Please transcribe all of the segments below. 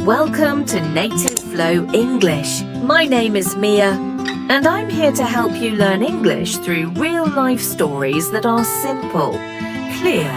Welcome to Native Flow English. My name is Mia, and I'm here to help you learn English through real-life stories that are simple, clear,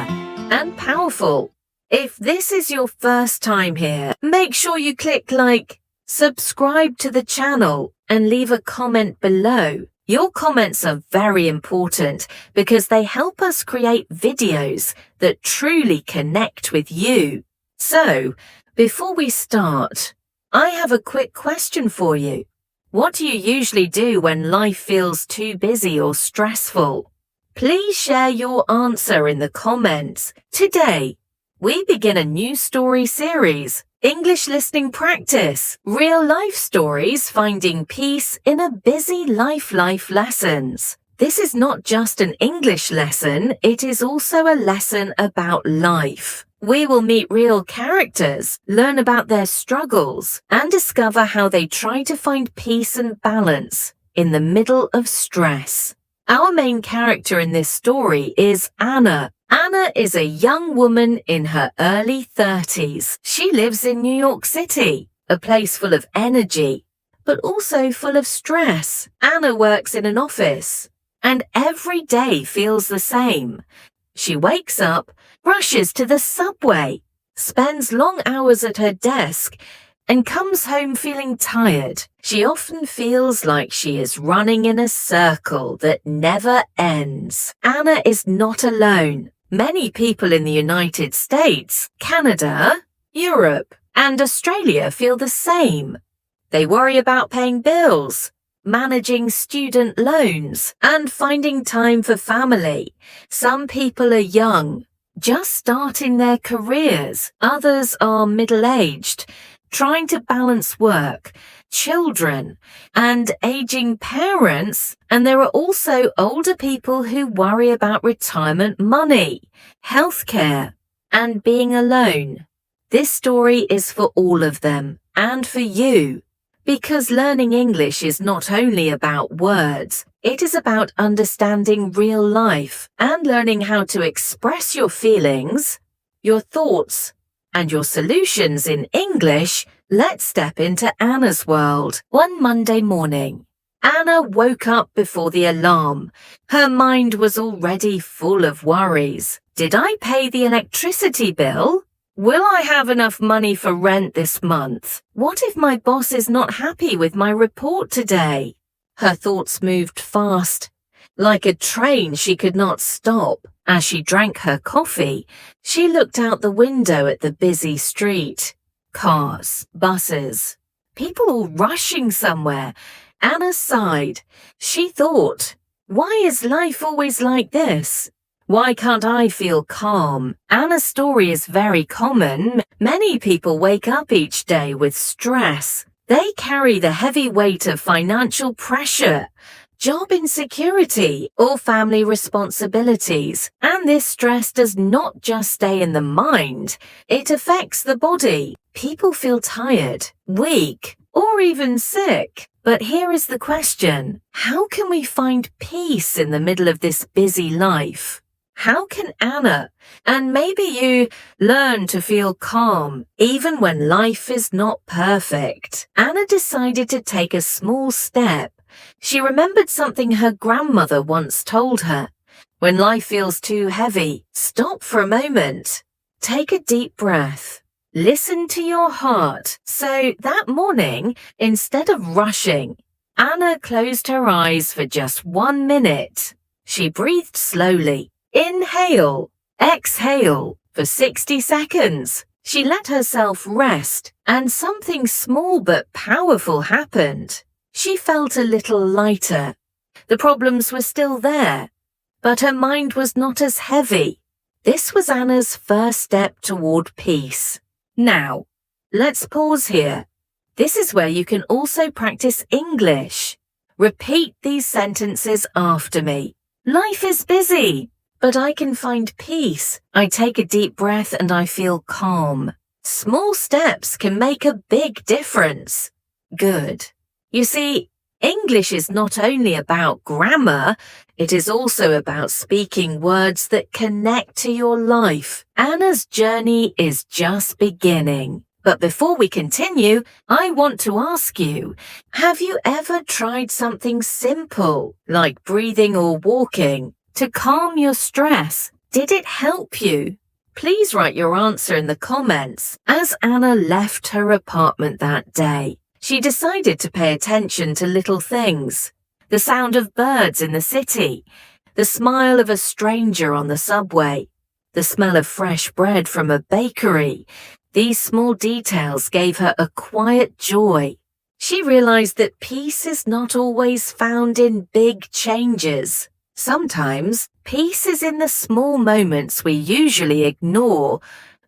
and powerful. If this is your first time here, make sure you click like, subscribe to the channel, and leave a comment below. Your comments are very important because they help us create videos that truly connect with you. So, before we start, I have a quick question for you. What do you usually do when life feels too busy or stressful? Please share your answer in the comments. Today, we begin a new story series, English Listening Practice, real life stories finding peace in a busy life lessons. This is not just an English lesson, it is also a lesson about life. We will meet real characters, learn about their struggles, and discover how they try to find peace and balance in the middle of stress. Our main character in this story is Anna. Anna is a young woman in her early 30s. She lives in New York City, a place full of energy, but also full of stress. Anna works in an office, and every day feels the same. She wakes up, rushes to the subway, spends long hours at her desk, and comes home feeling tired. She often feels like she is running in a circle that never ends. Anna is not alone. Many people in the United States, Canada, Europe, and Australia feel the same. They worry about paying bills, managing student loans, and finding time for family. Some people are young, just starting their careers. Others are middle-aged, trying to balance work, children, and aging parents. And there are also older people who worry about retirement money, healthcare, and being alone. This story is for all of them and for you. Because learning English is not only about words, it is about understanding real life and learning how to express your feelings, your thoughts, and your solutions in English. Let's step into Anna's world. One Monday morning, Anna woke up before the alarm. Her mind was already full of worries. Did I pay the electricity bill? Will I have enough money for rent this month? What if my boss is not happy with my report today? Her thoughts moved fast. Like a train, she could not stop. As she drank her coffee, she looked out the window at the busy street. Cars, buses, people all rushing somewhere. Anna sighed. She thought, why is life always like this? Why can't I feel calm? Anna's story is very common. Many people wake up each day with stress. They carry the heavy weight of financial pressure, job insecurity, or family responsibilities. And this stress does not just stay in the mind. It affects the body. People feel tired, weak, or even sick. But here is the question. How can we find peace in the middle of this busy life? How can Anna, and maybe you, learn to feel calm even when life is not perfect? Anna decided to take a small step. She remembered something her grandmother once told her. When life feels too heavy, stop for a moment. Take a deep breath. Listen to your heart. So that morning, instead of rushing, Anna closed her eyes for just 1 minute. She breathed slowly. Inhale, exhale for 60 seconds. She let herself rest, and something small but powerful happened. She felt a little lighter. The problems were still there, but her mind was not as heavy. This was Anna's first step toward peace. Now, let's pause here. This is where you can also practice English. Repeat these sentences after me. Life is busy, but I can find peace. I take a deep breath and I feel calm. Small steps can make a big difference. Good. You see, English is not only about grammar, it is also about speaking words that connect to your life. Anna's journey is just beginning. But before we continue, I want to ask you, have you ever tried something simple, like breathing or walking, to calm your stress? Did it help you? Please write your answer in the comments. As Anna left her apartment that day, she decided to pay attention to little things. The sound of birds in the city, the smile of a stranger on the subway, the smell of fresh bread from a bakery. These small details gave her a quiet joy. She realized that peace is not always found in big changes. Sometimes, peace is in the small moments we usually ignore.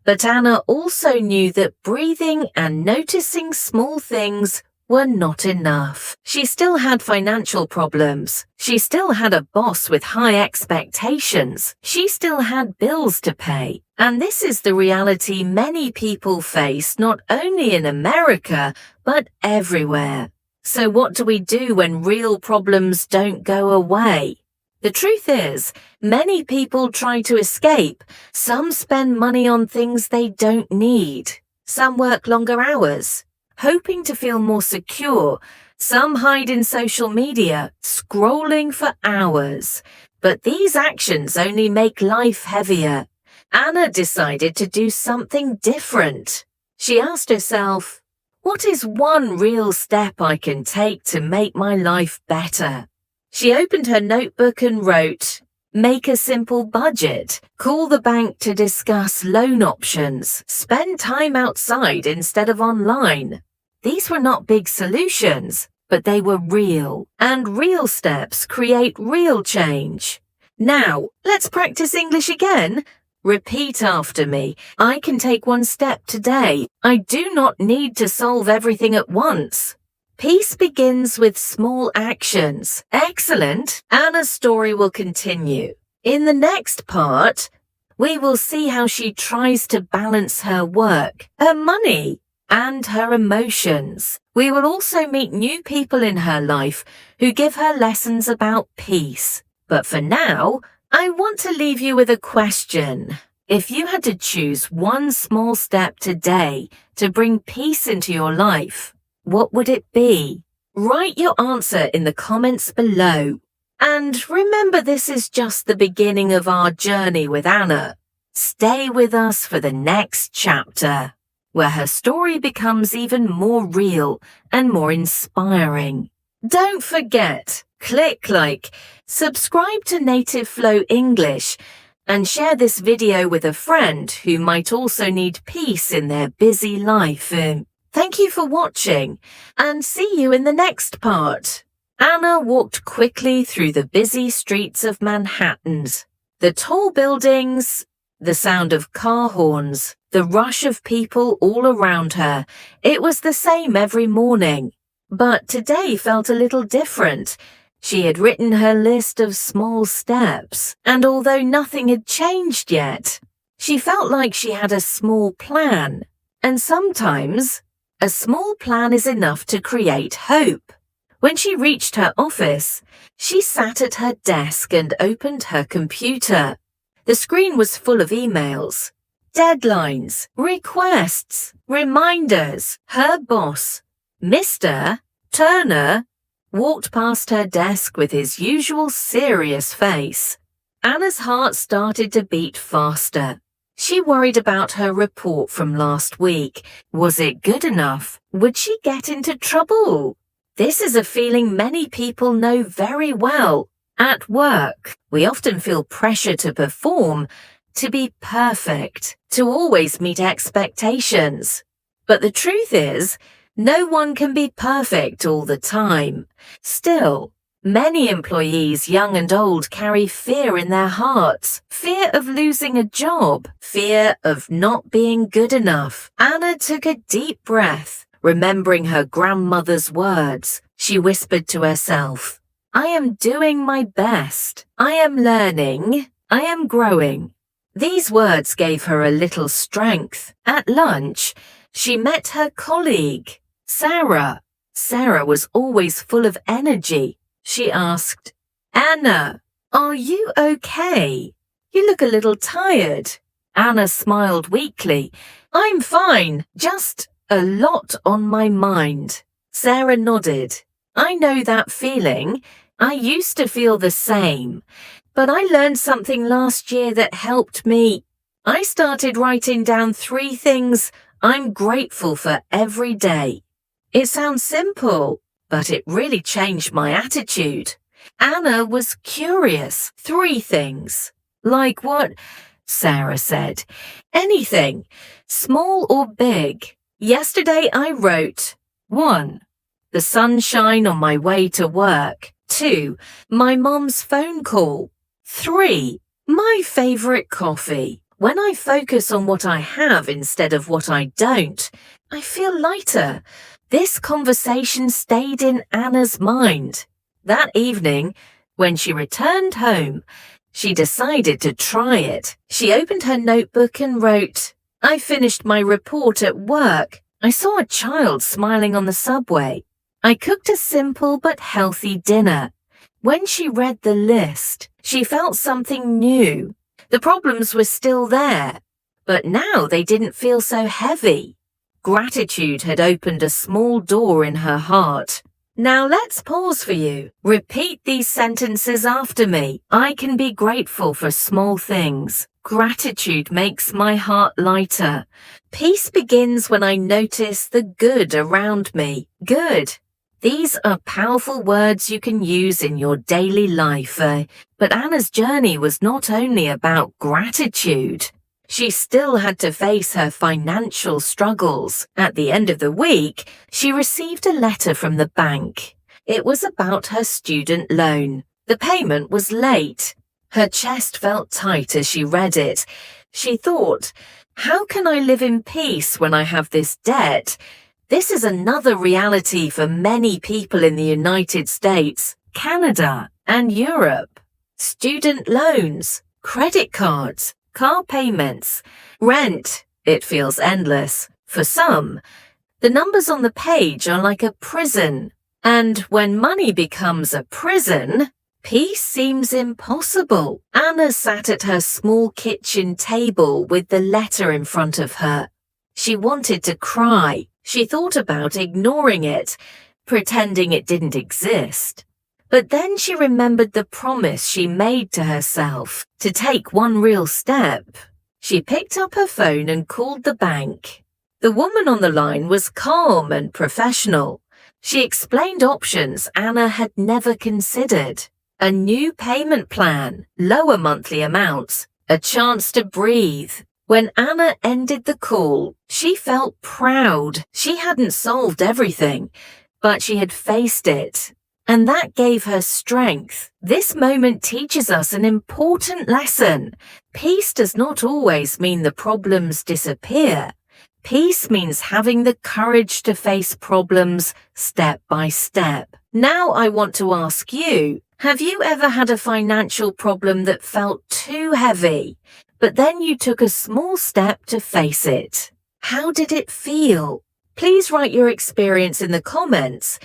But Anna also knew that breathing and noticing small things were not enough. She still had financial problems. She still had a boss with high expectations. She still had bills to pay. And this is the reality many people face not only in America, but everywhere. So what do we do when real problems don't go away? The truth is, many people try to escape. Some spend money on things they don't need. Some work longer hours, hoping to feel more secure. Some hide in social media, scrolling for hours. But these actions only make life heavier. Anna decided to do something different. She asked herself, what is one real step I can take to make my life better? She opened her notebook and wrote, make a simple budget, call the bank to discuss loan options, spend time outside instead of online. These were not big solutions, but they were real, and real steps create real change. Now, let's practice English again. Repeat after me. I can take one step today. I do not need to solve everything at once. Peace begins with small actions. Excellent. Anna's story will continue. In the next part, we will see how she tries to balance her work, her money, and her emotions. We will also meet new people in her life who give her lessons about peace. But for now, I want to leave you with a question. If you had to choose one small step today to bring peace into your life, what would it be? Write your answer in the comments below. And remember, this is just the beginning of our journey with Anna. Stay with us for the next chapter, where her story becomes even more real and more inspiring. Don't forget, click like, subscribe to Native Flow English, and share this video with a friend who might also need peace in their busy life. Thank you for watching, and see you in the next part. Anna walked quickly through the busy streets of Manhattan. The tall buildings, the sound of car horns, the rush of people all around her. It was the same every morning. But today felt a little different. She had written her list of small steps, and although nothing had changed yet, she felt like she had a small plan. And sometimes, a small plan is enough to create hope. When she reached her office, she sat at her desk and opened her computer. The screen was full of emails, deadlines, requests, reminders. Her boss, Mr. Turner, walked past her desk with his usual serious face. Anna's heart started to beat faster. She worried about her report from last week. Was it good enough? Would she get into trouble? This is a feeling many people know very well. At work, we often feel pressure to perform, to be perfect, to always meet expectations. But the truth is, no one can be perfect all the time. Still, many employees, young and old, carry fear in their hearts. Fear of losing a job. Fear of not being good enough. Anna took a deep breath. Remembering her grandmother's words, she whispered to herself, I am doing my best. I am learning. I am growing. These words gave her a little strength. At lunch, she met her colleague, Sarah. Sarah was always full of energy. She asked, Anna, are you okay? You look a little tired. Anna smiled weakly. I'm fine, just a lot on my mind. Sarah nodded. I know that feeling. I used to feel the same, but I learned something last year that helped me. I started writing down 3 things I'm grateful for every day. It sounds simple, but it really changed my attitude. Anna was curious. 3 things. Like what? Sarah said. Anything, small or big. Yesterday I wrote 1. The sunshine on my way to work. 2. My mom's phone call. 3. My favorite coffee. When I focus on what I have instead of what I don't, I feel lighter. This conversation stayed in Anna's mind. That evening, when she returned home, she decided to try it. She opened her notebook and wrote, I finished my report at work. I saw a child smiling on the subway. I cooked a simple but healthy dinner. When she read the list, she felt something new. The problems were still there, but now they didn't feel so heavy. Gratitude had opened a small door in her heart. Now let's pause for you. Repeat these sentences after me. I can be grateful for small things. Gratitude makes my heart lighter. Peace begins when I notice the good around me. Good. These are powerful words you can use in your daily life, but Anna's journey was not only about gratitude. She still had to face her financial struggles. At the end of the week, she received a letter from the bank. It was about her student loan. The payment was late. Her chest felt tight as she read it. She thought, how can I live in peace when I have this debt? This is another reality for many people in the United States, Canada, and Europe. Student loans, credit cards, car payments, rent. It feels endless. For some, the numbers on the page are like a prison. And when money becomes a prison, peace seems impossible. Anna sat at her small kitchen table with the letter in front of her. She wanted to cry. She thought about ignoring it, pretending it didn't exist. But then she remembered the promise she made to herself to take one real step. She picked up her phone and called the bank. The woman on the line was calm and professional. She explained options Anna had never considered. A new payment plan, lower monthly amounts, a chance to breathe. When Anna ended the call, she felt proud. She hadn't solved everything, but she had faced it. And that gave her strength. This moment teaches us an important lesson. Peace does not always mean the problems disappear. Peace means having the courage to face problems step by step. Now I want to ask you, have you ever had a financial problem that felt too heavy, but then you took a small step to face it? How did it feel? Please write your experience in the comments.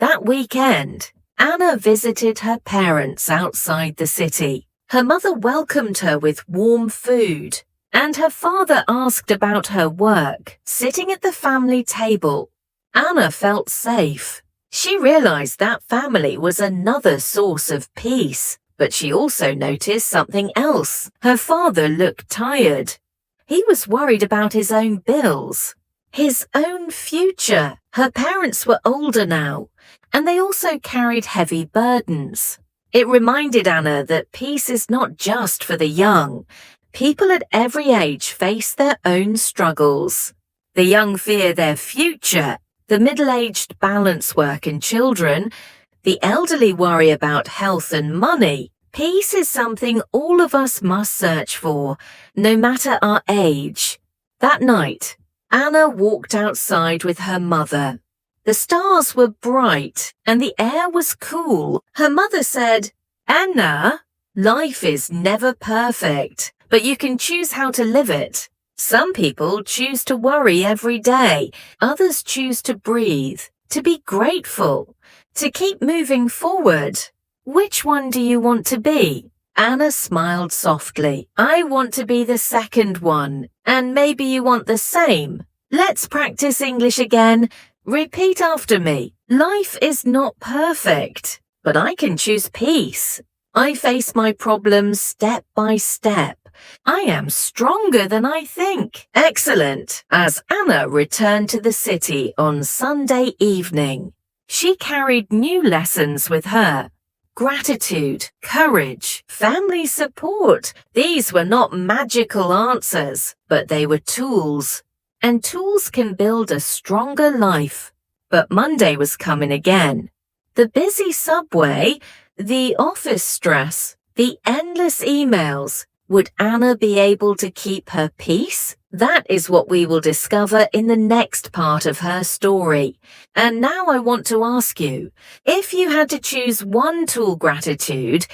That weekend, Anna visited her parents outside the city. Her mother welcomed her with warm food, and her father asked about her work. Sitting at the family table, Anna felt safe. She realized that family was another source of peace, but she also noticed something else. Her father looked tired. He was worried about his own bills, his own future. Her parents were older now, and they also carried heavy burdens. It reminded Anna that peace is not just for the young. People at every age face their own struggles. The young fear their future. The middle-aged balance work and children. The elderly worry about health and money. Peace is something all of us must search for, no matter our age. That night, Anna walked outside with her mother. The stars were bright and the air was cool. Her mother said, Anna, life is never perfect, but you can choose how to live it. Some people choose to worry every day. Others choose to breathe, to be grateful, to keep moving forward. Which one do you want to be? Anna smiled softly. I want to be the second one, and maybe you want the same. Let's practice English again. Repeat after me. Life is not perfect, but I can choose peace. I face my problems step by step. I am stronger than I think. Excellent. As Anna returned to the city on Sunday evening, she carried new lessons with her. Gratitude, courage, family support. These were not magical answers, but they were tools. And tools can build a stronger life. But Monday was coming again. The busy subway, the office stress, the endless emails. Would Anna be able to keep her peace? That is what we will discover in the next part of her story. And now I want to ask you, if you had to choose one tool, gratitude,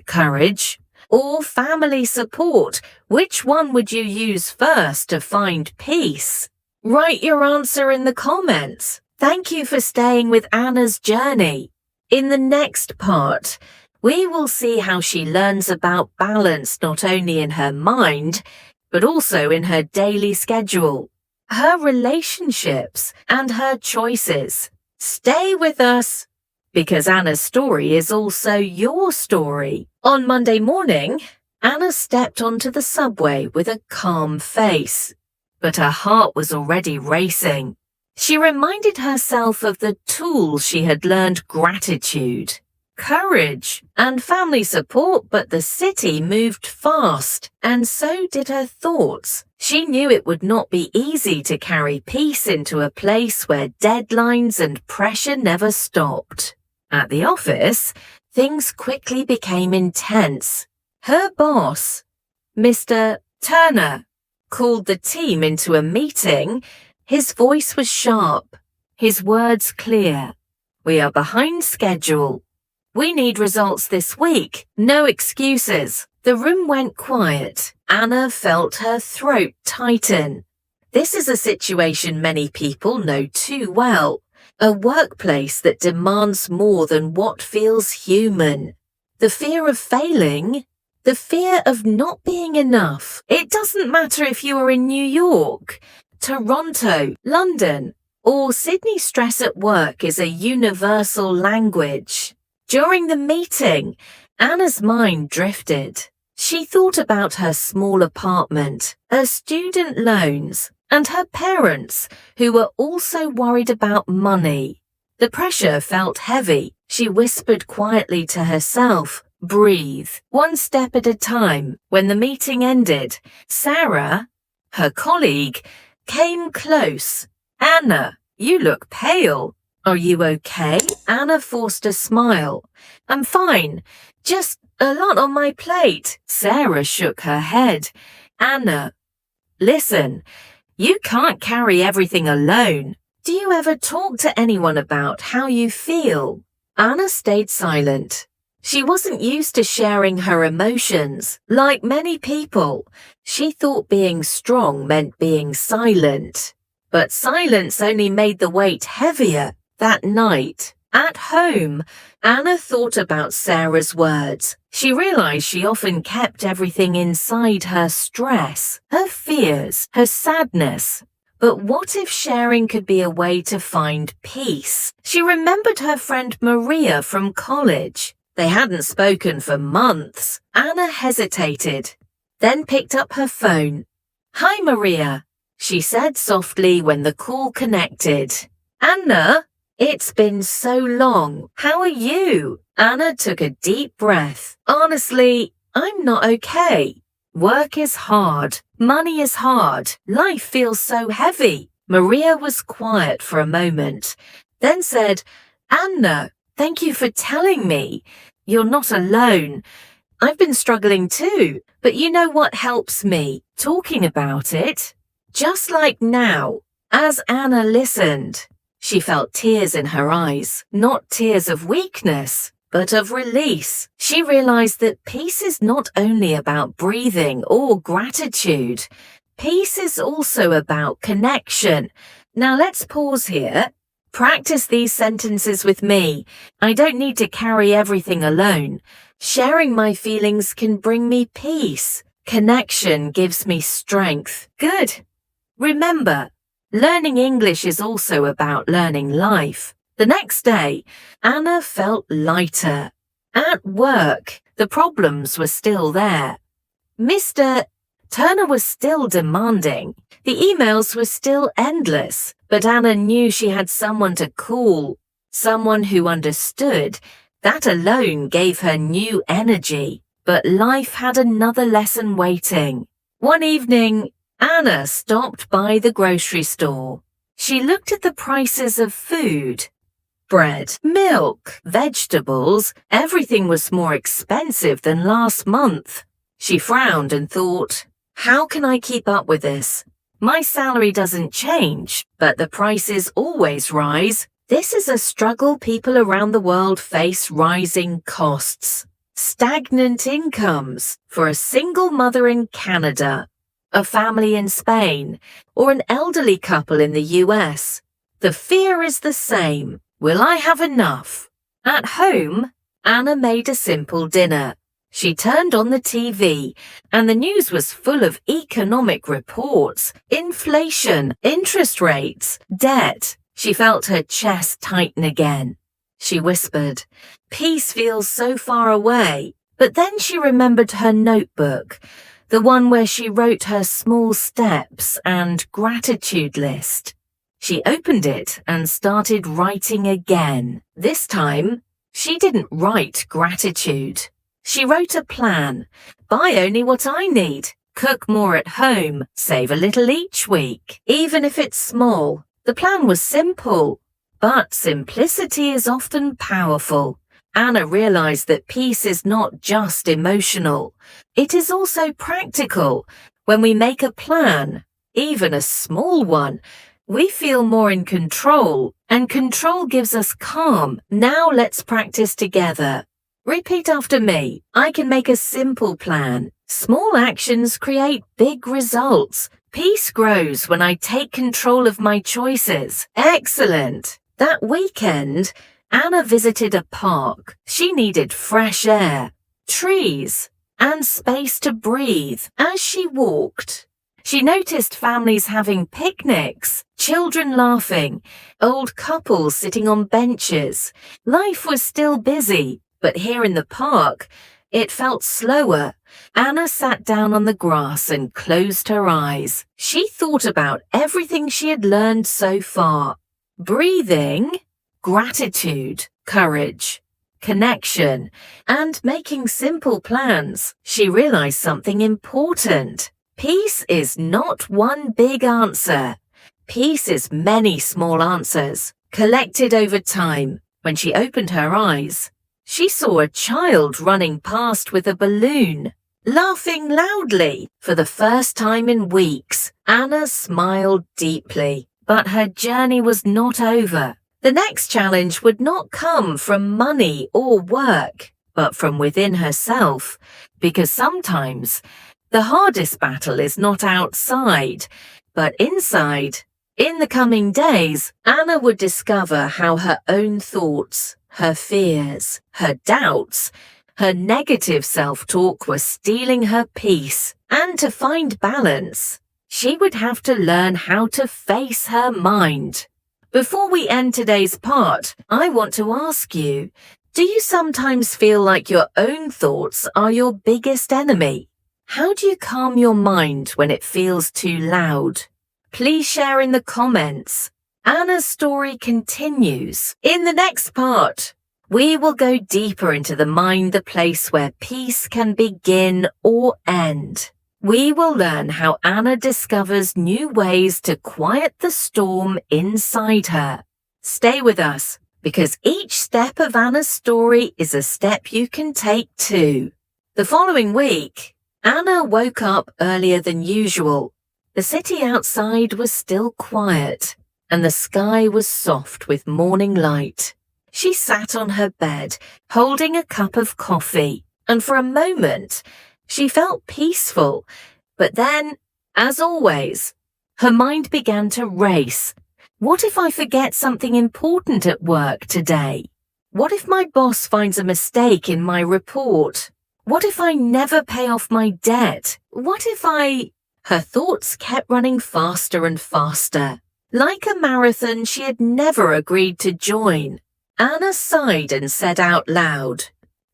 courage, or family support, which one would you use first to find peace? Write your answer in the comments. Thank you for staying with Anna's journey. In the next part, we will see how she learns about balance not only in her mind, but also in her daily schedule, her relationships, and her choices. Stay with us, because Anna's story is also your story. On Monday morning, Anna stepped onto the subway with a calm face, but her heart was already racing. She reminded herself of the tools she had learned: gratitude, courage, and family support, but the city moved fast, and so did her thoughts. She knew it would not be easy to carry peace into a place where deadlines and pressure never stopped. At the office, things quickly became intense. Her boss, Mr. Turner, called the team into a meeting. His voice was sharp, his words clear. We are behind schedule. We need results this week. No excuses. The room went quiet. Anna felt her throat tighten. This is a situation many people know too well. A workplace that demands more than what feels human. The fear of failing, the fear of not being enough. It doesn't matter if you are in New York, Toronto, London, or Sydney. Stress at work is a universal language. During the meeting, Anna's mind drifted. She thought about her small apartment, her student loans, and her parents, who were also worried about money. The pressure felt heavy. She whispered quietly to herself, breathe, one step at a time. When the meeting ended, Sarah, her colleague, came close. Anna, you look pale. Are you okay? Anna forced a smile. I'm fine. Just a lot on my plate. Sarah shook her head. Anna, listen, you can't carry everything alone. Do you ever talk to anyone about how you feel? Anna stayed silent. She wasn't used to sharing her emotions. Like many people, she thought being strong meant being silent. But silence only made the weight heavier. That night, at home, Anna thought about Sarah's words. She realized she often kept everything inside: her stress, her fears, her sadness. But what if sharing could be a way to find peace? She remembered her friend Maria from college. They hadn't spoken for months. Anna hesitated, then picked up her phone. Hi, Maria, she said softly when the call connected. Anna, it's been so long. How are you? Anna took a deep breath. Honestly, I'm not okay. Work is hard. Money is hard. Life feels so heavy. Maria was quiet for a moment, then said, Anna, thank you for telling me. You're not alone. I've been struggling too, but you know what helps me? Talking about it. Just like now, as Anna listened, she felt tears in her eyes, not tears of weakness, but of release. She realized that peace is not only about breathing or gratitude. Peace is also about connection. Now let's pause here. Practice these sentences with me. I don't need to carry everything alone. Sharing my feelings can bring me peace. Connection gives me strength. Good. Remember, learning English is also about learning life. The next day, Anna felt lighter. At work, the problems were still there. Mr. Turner was still demanding. The emails were still endless, but Anna knew she had someone to call, someone who understood. That alone gave her new energy. But life had another lesson waiting. One evening, Anna stopped by the grocery store. She looked at the prices of food. Bread, milk, vegetables, everything was more expensive than last month. She frowned and thought, how can I keep up with this? My salary doesn't change, but the prices always rise. This is a struggle people around the world face: rising costs, stagnant incomes for a single mother in Canada, a family in Spain, or an elderly couple in the US. The fear is the same. Will I have enough? At home, Anna made a simple dinner. She turned on the TV, and the news was full of economic reports, inflation, interest rates, debt. She felt her chest tighten again. She whispered, "Peace feels so far away." But then she remembered her notebook, the one where she wrote her small steps and gratitude list. She opened it and started writing again. This time, she didn't write gratitude. She wrote a plan. Buy only what I need. Cook more at home. Save a little each week, even if it's small. The plan was simple, but simplicity is often powerful. Anna realized that peace is not just emotional. It is also practical. When we make a plan, even a small one, we feel more in control, and control gives us calm. Now let's practice together. Repeat after me. I can make a simple plan. Small actions create big results. Peace grows when I take control of my choices. Excellent. That weekend, Anna visited a park. She needed fresh air, trees, and space to breathe. As she walked, she noticed families having picnics, children laughing, old couples sitting on benches. Life was still busy, but here in the park, it felt slower. Anna sat down on the grass and closed her eyes. She thought about everything she had learned so far. Breathing, gratitude, courage, connection, and making simple plans. She realized something important. Peace is not one big answer. Peace is many small answers, collected over time. When she opened her eyes, she saw a child running past with a balloon, laughing loudly. For the first time in weeks, Anna smiled deeply. But her journey was not over. The next challenge would not come from money or work, but from within herself, because sometimes the hardest battle is not outside, but inside. In the coming days, Anna would discover how her own thoughts, her fears, her doubts, her negative self-talk were stealing her peace. And to find balance, she would have to learn how to face her mind. Before we end today's part, I want to ask you, do you sometimes feel like your own thoughts are your biggest enemy? How do you calm your mind when it feels too loud? Please share in the comments. Anna's story continues. In the next part, we will go deeper into the mind, the place where peace can begin or end. We will learn how Anna discovers new ways to quiet the storm inside her. Stay with us, because each step of Anna's story is a step you can take too. The following week, Anna woke up earlier than usual. The city outside was still quiet, and the sky was soft with morning light. She sat on her bed, holding a cup of coffee, and for a moment, she felt peaceful. But then, as always, her mind began to race. What if I forget something important at work today? What if my boss finds a mistake in my report? What if I never pay off my debt? What if I... Her thoughts kept running faster and faster. Like a marathon she had never agreed to join. Anna sighed and said out loud,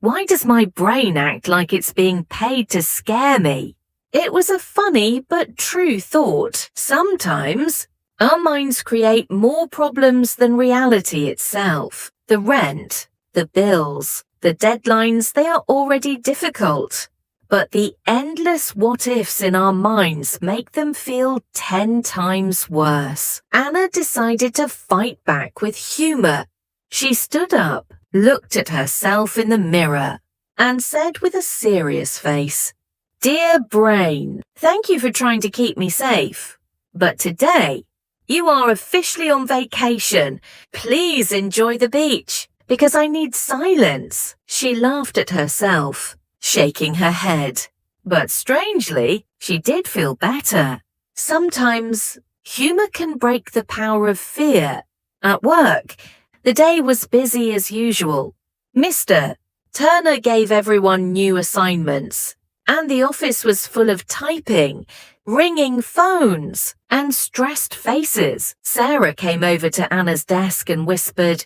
"Why does my brain act like it's being paid to scare me?" It was a funny but true thought. Sometimes our minds create more problems than reality itself. The rent, the bills, the deadlines, they are already difficult. But the endless what-ifs in our minds make them feel 10 times worse. Anna decided to fight back with humor. She stood up, looked at herself in the mirror, and said with a serious face, "Dear brain, thank you for trying to keep me safe. But today, you are officially on vacation. Please enjoy the beach, because I need silence." She laughed at herself, shaking her head. But strangely, she did feel better. Sometimes, humor can break the power of fear. At work, the day was busy as usual. Mr. Turner gave everyone new assignments, and the office was full of typing, ringing phones, and stressed faces. Sarah came over to Anna's desk and whispered,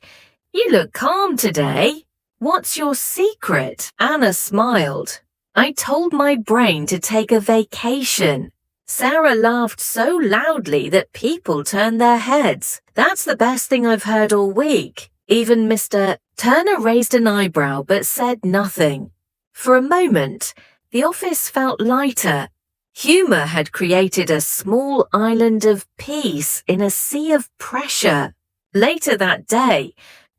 "You look calm today. What's your secret?" Anna smiled. "I told my brain to take a vacation." Sarah laughed so loudly that people turned their heads. "That's the best thing I've heard all week." Even Mr. Turner raised an eyebrow but said nothing. For a moment, the office felt lighter. Humor had created a small island of peace in a sea of pressure. Later that day,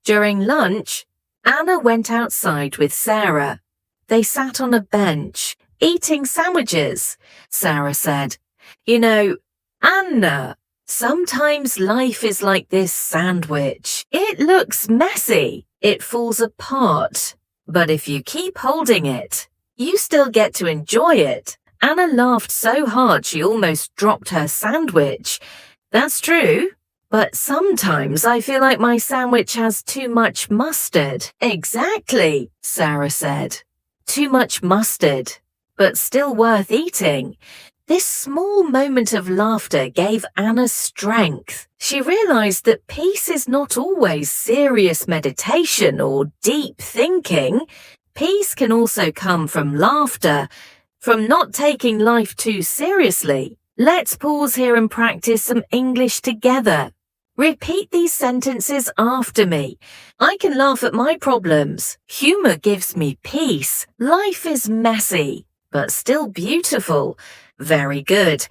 during lunch, Anna went outside with Sarah. They sat on a bench, eating sandwiches. Sarah said, "You know, Anna, sometimes life is like this sandwich. It looks messy. It falls apart. But if you keep holding it, you still get to enjoy it." Anna laughed so hard she almost dropped her sandwich. "That's true. But sometimes I feel like my sandwich has too much mustard." "Exactly," Sarah said. "Too much mustard, but still worth eating." This small moment of laughter gave Anna strength. She realized that peace is not always serious meditation or deep thinking. Peace can also come from laughter, from not taking life too seriously. Let's pause here and practice some English together. Repeat these sentences after me. I can laugh at my problems. Humor gives me peace. Life is messy, but still beautiful. Very good.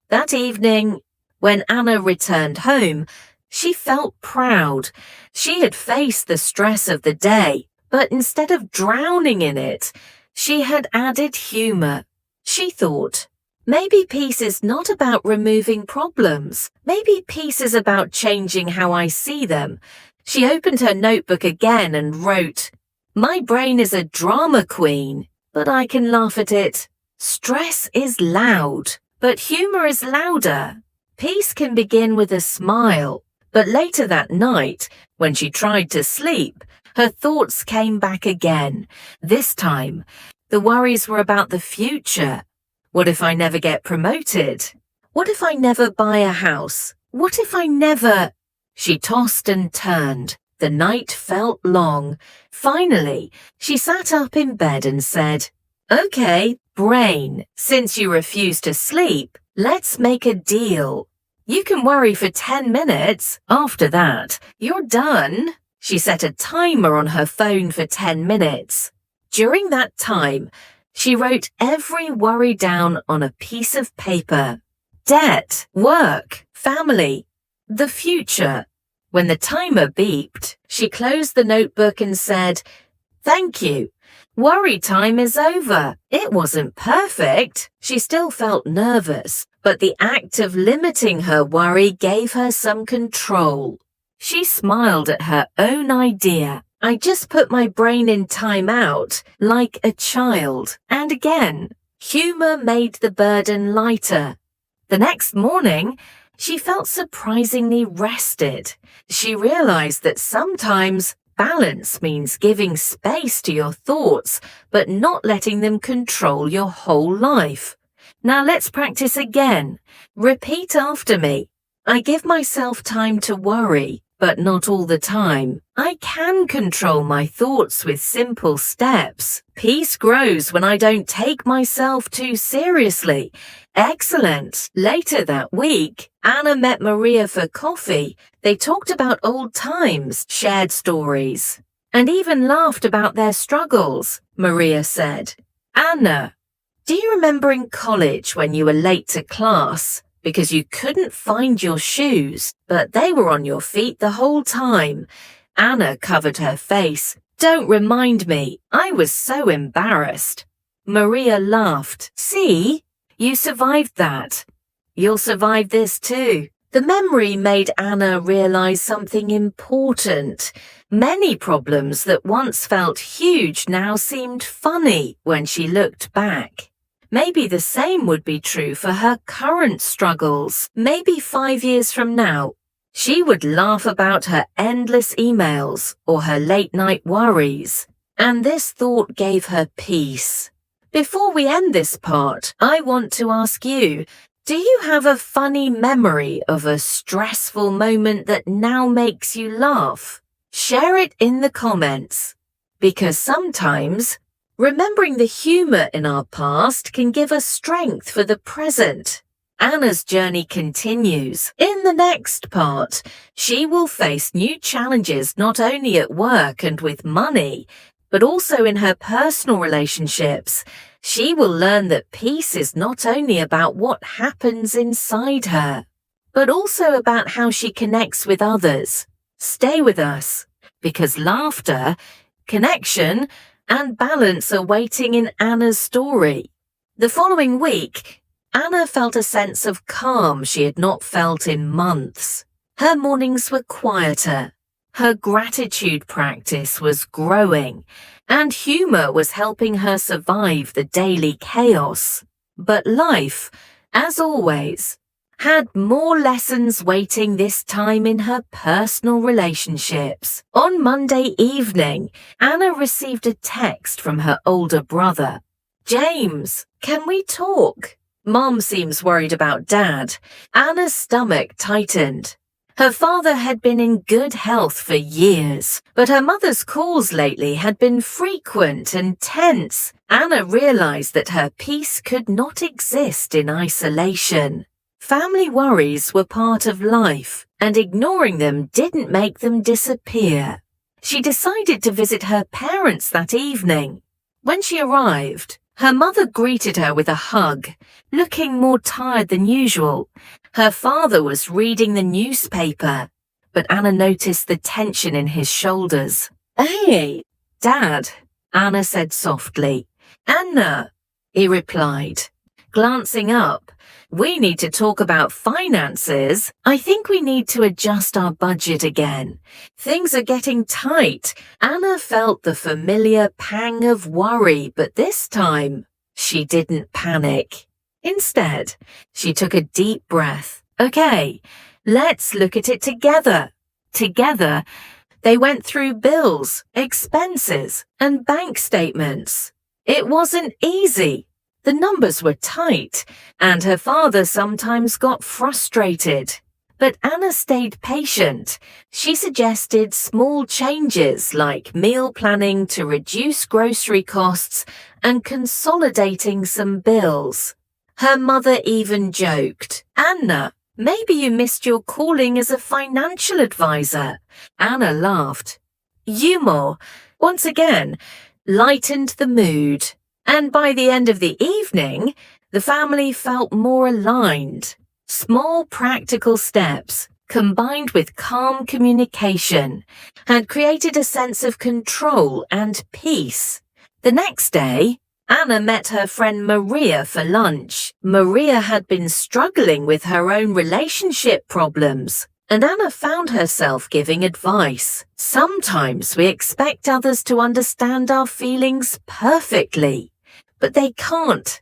That evening, when Anna returned home, she felt proud. She had faced the stress of the day, but instead of drowning in it, she had added humor. She thought, maybe peace is not about removing problems. Maybe peace is about changing how I see them. She opened her notebook again and wrote, "My brain is a drama queen, but I can laugh at it. Stress is loud, but humor is louder. Peace can begin with a smile." But later that night, when she tried to sleep, her thoughts came back again. This time, the worries were about the future. What if I never get promoted? What if I never buy a house? What if I never... She tossed and turned. The night felt long. Finally, she sat up in bed and said, "Okay, brain, since you refuse to sleep, let's make a deal. You can worry for 10 minutes. After that, you're done." She set a timer on her phone for 10 minutes. During that time, she wrote every worry down on a piece of paper. Debt, work, family, the future. When the timer beeped, she closed the notebook and said, "Thank you. Worry time is over." It wasn't perfect. She still felt nervous, but the act of limiting her worry gave her some control. She smiled at her own idea. I just put my brain in time out, like a child. And again, humor made the burden lighter. The next morning, She felt surprisingly rested. She realized that sometimes balance means giving space to your thoughts, but not letting them control your whole life. Now let's practice again. Repeat after me. I give myself time to worry, but not all the time. I can control my thoughts with simple steps. Peace grows when I don't take myself too seriously. Excellent. Later that week, Anna met Maria for coffee. They talked about old times, shared stories, and even laughed about their struggles. Maria said, "Anna, do you remember in college when you were late to class because you couldn't find your shoes, but they were on your feet the whole time?" Anna covered her face. "Don't remind me. I was so embarrassed." Maria laughed. "See? You survived that. You'll survive this too." The memory made Anna realize something important. Many problems that once felt huge now seemed funny when she looked back. Maybe the same would be true for her current struggles. Maybe 5 years from now, she would laugh about her endless emails or her late-night worries. And this thought gave her peace. Before we end this part, I want to ask you, do you have a funny memory of a stressful moment that now makes you laugh? Share it in the comments. Because sometimes remembering the humor in our past can give us strength for the present. Anna's journey continues. In the next part, she will face new challenges not only at work and with money, but also in her personal relationships. She will learn that peace is not only about what happens inside her, but also about how she connects with others. Stay with us, because laughter, connection, and balance are waiting in Anna's story. The following week, Anna felt a sense of calm she had not felt in months. Her mornings were quieter. Her gratitude practice was growing, and humor was helping her survive the daily chaos. But life, as always, had more lessons waiting this time in her personal relationships. On Monday evening, Anna received a text from her older brother. "James, can we talk?" Mom seems worried about Dad. Anna's stomach tightened. Her father had been in good health for years, but her mother's calls lately had been frequent and tense. Anna realized that her peace could not exist in isolation. Family worries were part of life, and ignoring them didn't make them disappear. She decided to visit her parents that evening. When she arrived, her mother greeted her with a hug, looking more tired than usual. Her father was reading the newspaper, but Anna noticed the tension in his shoulders. "Hey, Dad," Anna said softly. "Anna," he replied. Glancing up, "We need to talk about finances. I think we need to adjust our budget again. Things are getting tight." Anna felt the familiar pang of worry, but this time, she didn't panic. Instead, she took a deep breath. "Okay, let's look at it together." Together, they went through bills, expenses, and bank statements. It wasn't easy. The numbers were tight, and her father sometimes got frustrated. But Anna stayed patient. She suggested small changes like meal planning to reduce grocery costs and consolidating some bills. Her mother even joked, "Anna, maybe you missed your calling as a financial advisor." Anna laughed. Humor, once again, lightened the mood. And by the end of the evening, the family felt more aligned. Small practical steps, combined with calm communication, had created a sense of control and peace. The next day, Anna met her friend Maria for lunch. Maria had been struggling with her own relationship problems, and Anna found herself giving advice. Sometimes we expect others to understand our feelings perfectly, but they can't.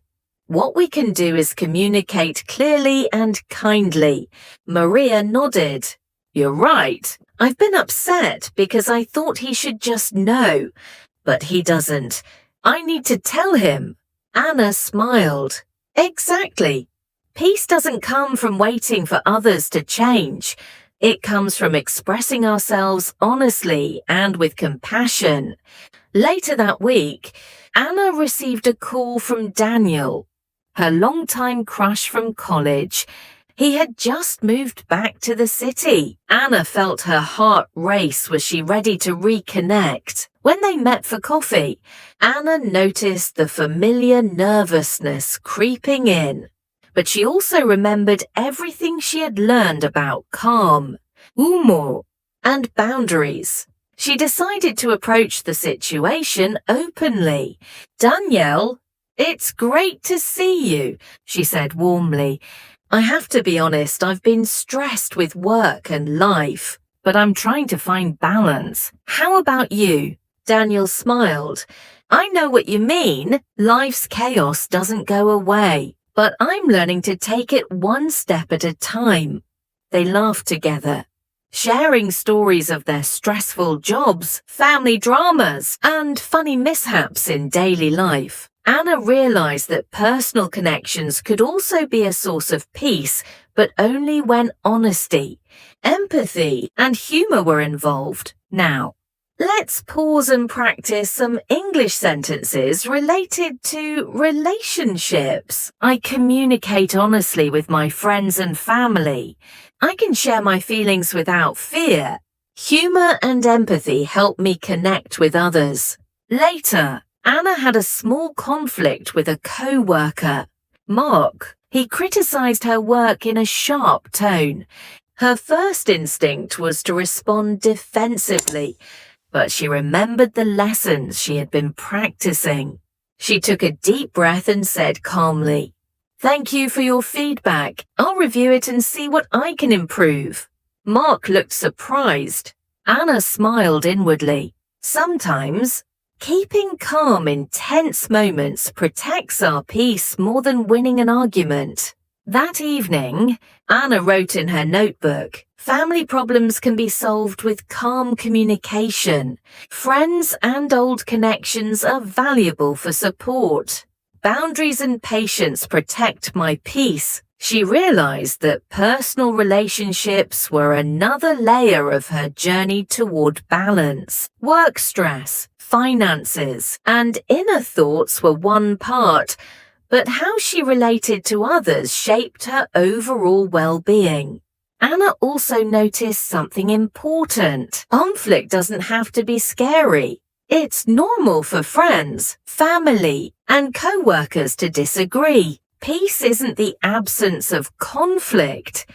What we can do is communicate clearly and kindly. Maria nodded. You're right. I've been upset because I thought he should just know. But he doesn't. I need to tell him. Anna smiled. Exactly. Peace doesn't come from waiting for others to change. It comes from expressing ourselves honestly and with compassion. Later that week, Anna received a call from Daniel, her longtime crush from college. He had just moved back to the city. Anna felt her heart race. Was she ready to reconnect? When they met for coffee, Anna noticed the familiar nervousness creeping in. But she also remembered everything she had learned about calm, humor, and boundaries. She decided to approach the situation openly. Danielle, it's great to see you, she said warmly. I have to be honest, I've been stressed with work and life, but I'm trying to find balance. How about you? Daniel smiled. I know what you mean. Life's chaos doesn't go away, but I'm learning to take it one step at a time. They laughed together, sharing stories of their stressful jobs, family dramas, and funny mishaps in daily life. Anna realized that personal connections could also be a source of peace, but only when honesty, empathy, and humor were involved. Now, let's pause and practice some English sentences related to relationships. I communicate honestly with my friends and family. I can share my feelings without fear. Humor and empathy help me connect with others. Later, Anna had a small conflict with a co-worker, Mark. He criticized her work in a sharp tone. Her first instinct was to respond defensively, but she remembered the lessons she had been practicing. She took a deep breath and said calmly, Thank you for your feedback. I'll review it and see what I can improve. Mark looked surprised. Anna smiled inwardly. Sometimes, keeping calm in tense moments protects our peace more than winning an argument. That evening, Anna wrote in her notebook, family problems can be solved with calm communication. Friends and old connections are valuable for support. Boundaries and patience protect my peace. She realized that personal relationships were another layer of her journey toward balance. Work stress, finances, and inner thoughts were one part, but how she related to others shaped her overall well-being. Anna also noticed something important. Conflict doesn't have to be scary. It's normal for friends, family, and co-workers to disagree. Peace isn't the absence of conflict.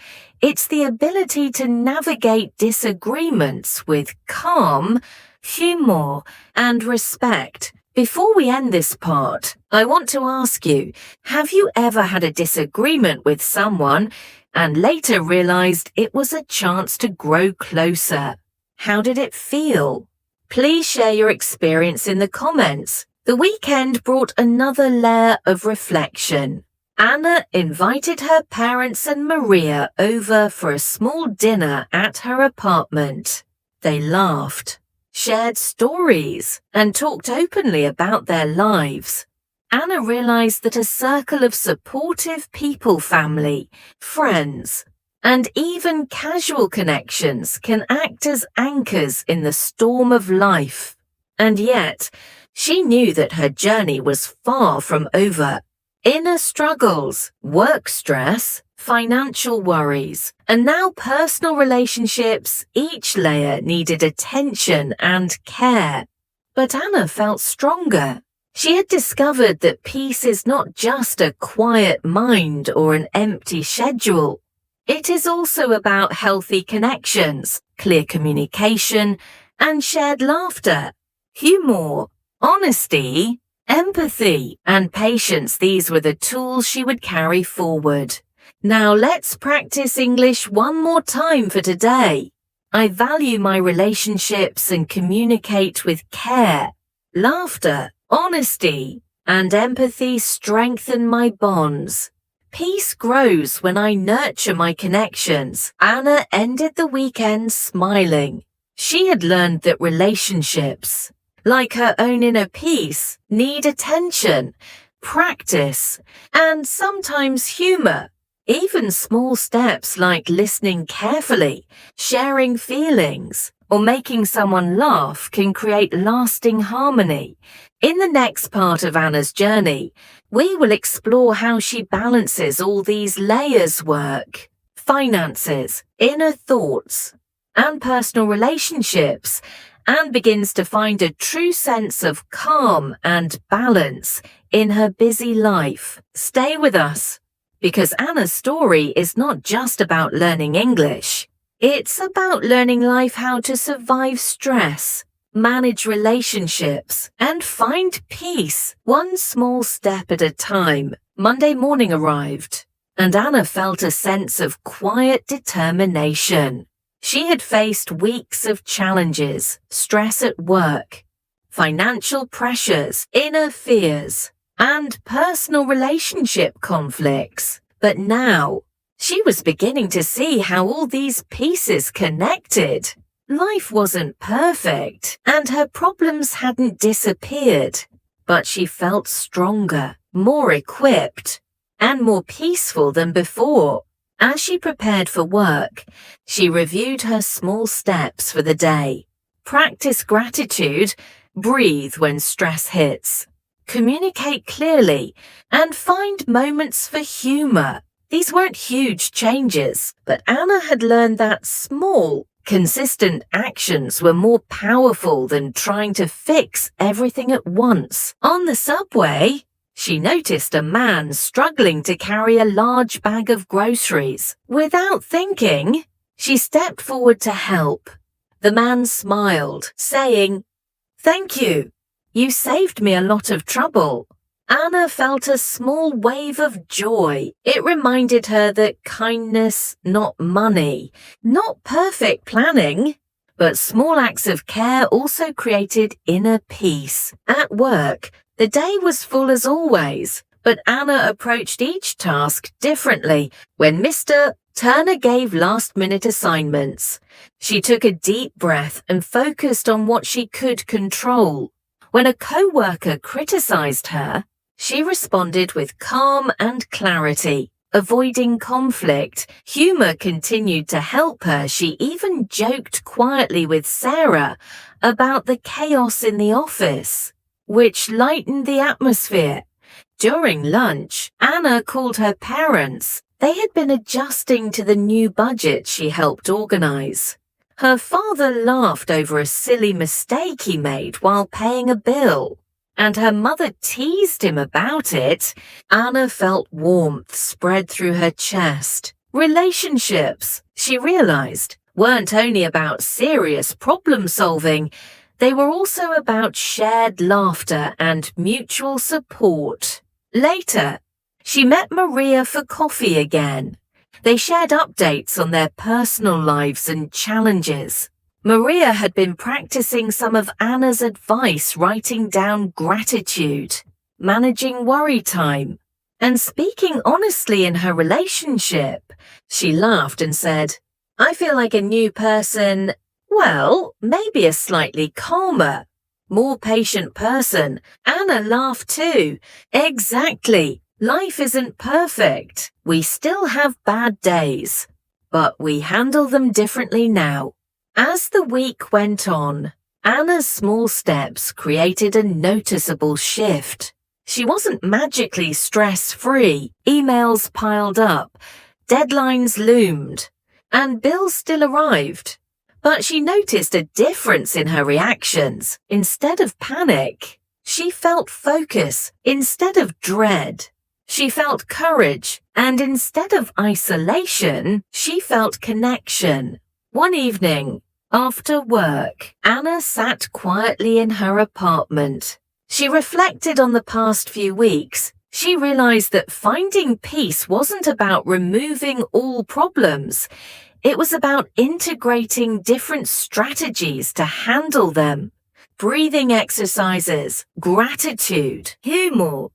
It's the ability to navigate disagreements with calm, humor, and respect. Before we end this part, I want to ask you, have you ever had a disagreement with someone and later realized it was a chance to grow closer? How did it feel? Please share your experience in the comments. The weekend brought another layer of reflection. Anna invited her parents and Maria over for a small dinner at her apartment. They laughed, shared stories, and talked openly about their lives. Anna realized that a circle of supportive people, family, friends, and even casual connections can act as anchors in the storm of life. And yet, she knew that her journey was far from over. Inner struggles, work stress, financial worries, and now personal relationships, each layer needed attention and care. But Anna felt stronger. She had discovered that peace is not just a quiet mind or an empty schedule. It is also about healthy connections, clear communication, and shared laughter, humor, honesty, empathy, and patience. These were the tools she would carry forward. Now let's practice English one more time for today. I value my relationships and communicate with care, laughter, honesty, and empathy strengthen my bonds. Peace grows when I nurture my connections. Anna ended the weekend smiling. She had learned that relationships, like her own inner peace, need attention, practice, and sometimes humor. Even small steps like listening carefully, sharing feelings, or making someone laugh can create lasting harmony. In the next part of Anna's journey, we will explore how she balances all these layers: work, finances, inner thoughts, and personal relationships, and begins to find a true sense of calm and balance in her busy life. Stay with us, because Anna's story is not just about learning English. It's about learning life, how to survive stress, manage relationships, and find peace, one small step at a time. Monday morning arrived, and Anna felt a sense of quiet determination. She had faced weeks of challenges, stress at work, financial pressures, inner fears, and personal relationship conflicts. But now, she was beginning to see how all these pieces connected. Life wasn't perfect, and her problems hadn't disappeared, but she felt stronger, more equipped, and more peaceful than before. As she prepared for work, she reviewed her small steps for the day. Practice gratitude, breathe when stress hits, communicate clearly, and find moments for humor. These weren't huge changes, but Anna had learned that small, consistent actions were more powerful than trying to fix everything at once. On the subway, she noticed a man struggling to carry a large bag of groceries. Without thinking, she stepped forward to help. The man smiled, saying, "Thank you. You saved me a lot of trouble." Anna felt a small wave of joy. It reminded her that kindness, not money, not perfect planning, but small acts of care also created inner peace. At work, the day was full as always, but Anna approached each task differently. When Mr. Turner gave last-minute assignments, she took a deep breath and focused on what she could control. When a co-worker criticized her, she responded with calm and clarity. Avoiding conflict, humor continued to help her. She even joked quietly with Sarah about the chaos in the office, which lightened the atmosphere. During lunch, Anna called her parents. They had been adjusting to the new budget she helped organize. Her father laughed over a silly mistake he made while paying a bill, and her mother teased him about it. Anna felt warmth spread through her chest. Relationships, she realized, weren't only about serious problem solving. They were also about shared laughter and mutual support. Later, she met Maria for coffee again. They shared updates on their personal lives and challenges. Maria had been practicing some of Anna's advice, writing down gratitude, managing worry time, and speaking honestly in her relationship. She laughed and said, "I feel like a new person. Well, maybe a slightly calmer, more patient person." Anna laughed too. Exactly. Life isn't perfect. We still have bad days, but we handle them differently now. As the week went on, Anna's small steps created a noticeable shift. She wasn't magically stress-free. Emails piled up, deadlines loomed, and bills still arrived. But she noticed a difference in her reactions. Instead of panic, she felt focus. Instead of dread, she felt courage. And instead of isolation, she felt connection. One evening, after work, Anna sat quietly in her apartment. She reflected on the past few weeks. She realized that finding peace wasn't about removing all problems. It was about integrating different strategies to handle them. breathing exercises, gratitude, humor,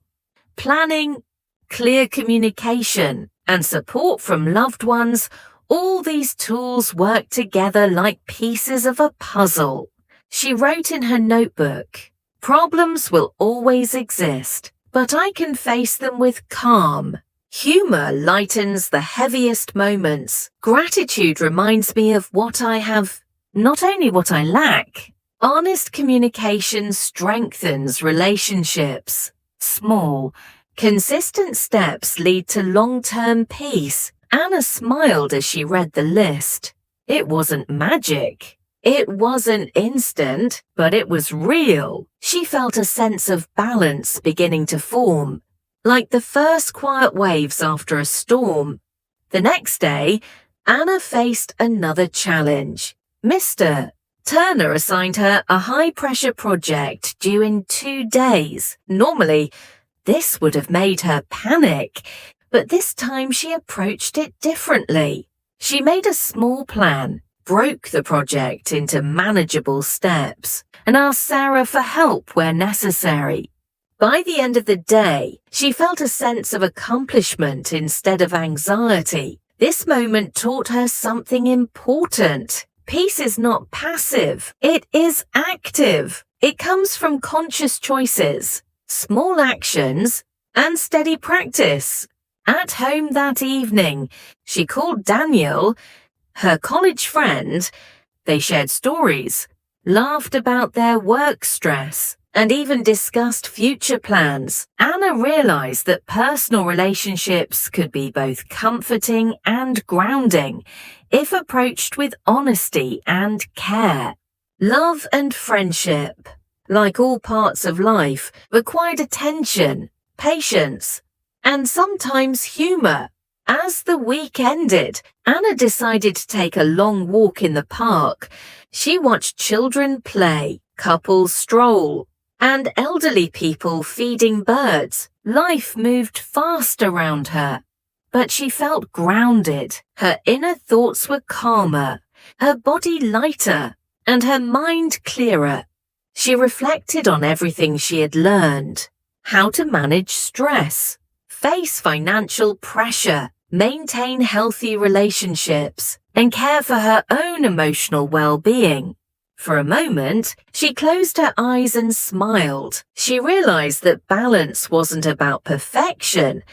planning, clear communication, and support from loved ones, all these tools work together like pieces of a puzzle. She wrote in her notebook, "Problems will always exist, but I can face them with calm. Humor lightens the heaviest moments. Gratitude reminds me of what I have, not only what I lack." Honest communication strengthens relationships. Small, consistent steps lead to long-term peace. Anna smiled as she read the list. It wasn't magic. It wasn't instant, but it was real. She felt a sense of balance beginning to form, like the first quiet waves after a storm. The next day, Anna faced another challenge. Mr. Turner assigned her a high-pressure project due in 2 days. Normally, this would have made her panic, but this time she approached it differently. She made a small plan, broke the project into manageable steps, and asked Sarah for help where necessary. By the end of the day, she felt a sense of accomplishment instead of anxiety. This moment taught her something important. Peace is not passive, it is active. It comes from conscious choices, small actions, and steady practice. At home that evening, she called Daniel, her college friend. They shared stories, laughed about their work stress, and even discussed future plans. Anna realized that personal relationships could be both comforting and grounding if approached with honesty and care. Love and friendship, like all parts of life, required attention, patience, and sometimes humor. As the week ended, Anna decided to take a long walk in the park. She watched children play, couples stroll, and elderly people feeding birds. Life moved fast around her, but she felt grounded. Her inner thoughts were calmer, her body lighter, and her mind clearer. She reflected on everything she had learned: how to manage stress, face financial pressure, maintain healthy relationships, and care for her own emotional well-being. For a moment, she closed her eyes and smiled. She realized that balance wasn't about perfection.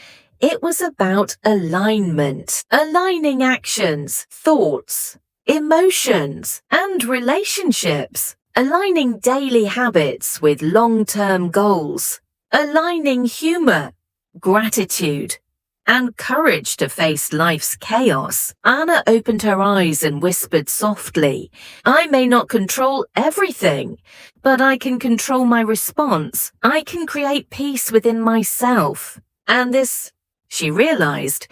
It was about alignment, aligning actions, thoughts, emotions, and relationships, aligning daily habits with long-term goals, aligning humor, gratitude, and courage to face life's chaos. Anna opened her eyes and whispered softly, "I may not control everything, but I can control my response. I can create peace within myself." And this, she realized,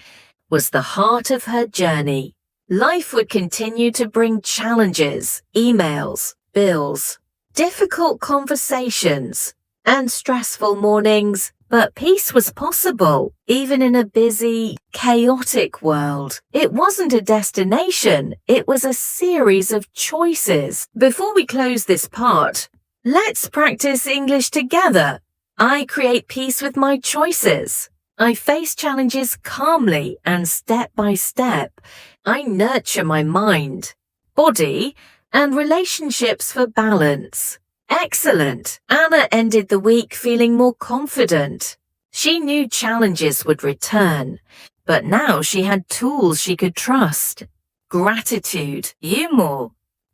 was the heart of her journey. Life would continue to bring challenges, emails, bills, difficult conversations, and stressful mornings. But peace was possible, even in a busy, chaotic world. It wasn't a destination, it was a series of choices. Before we close this part, let's practice English together. I create peace with my choices. I face challenges calmly and step by step. I nurture my mind, body, and relationships for balance. Excellent. Anna ended the week feeling more confident. She knew challenges would return, but now she had tools she could trust: gratitude, humor,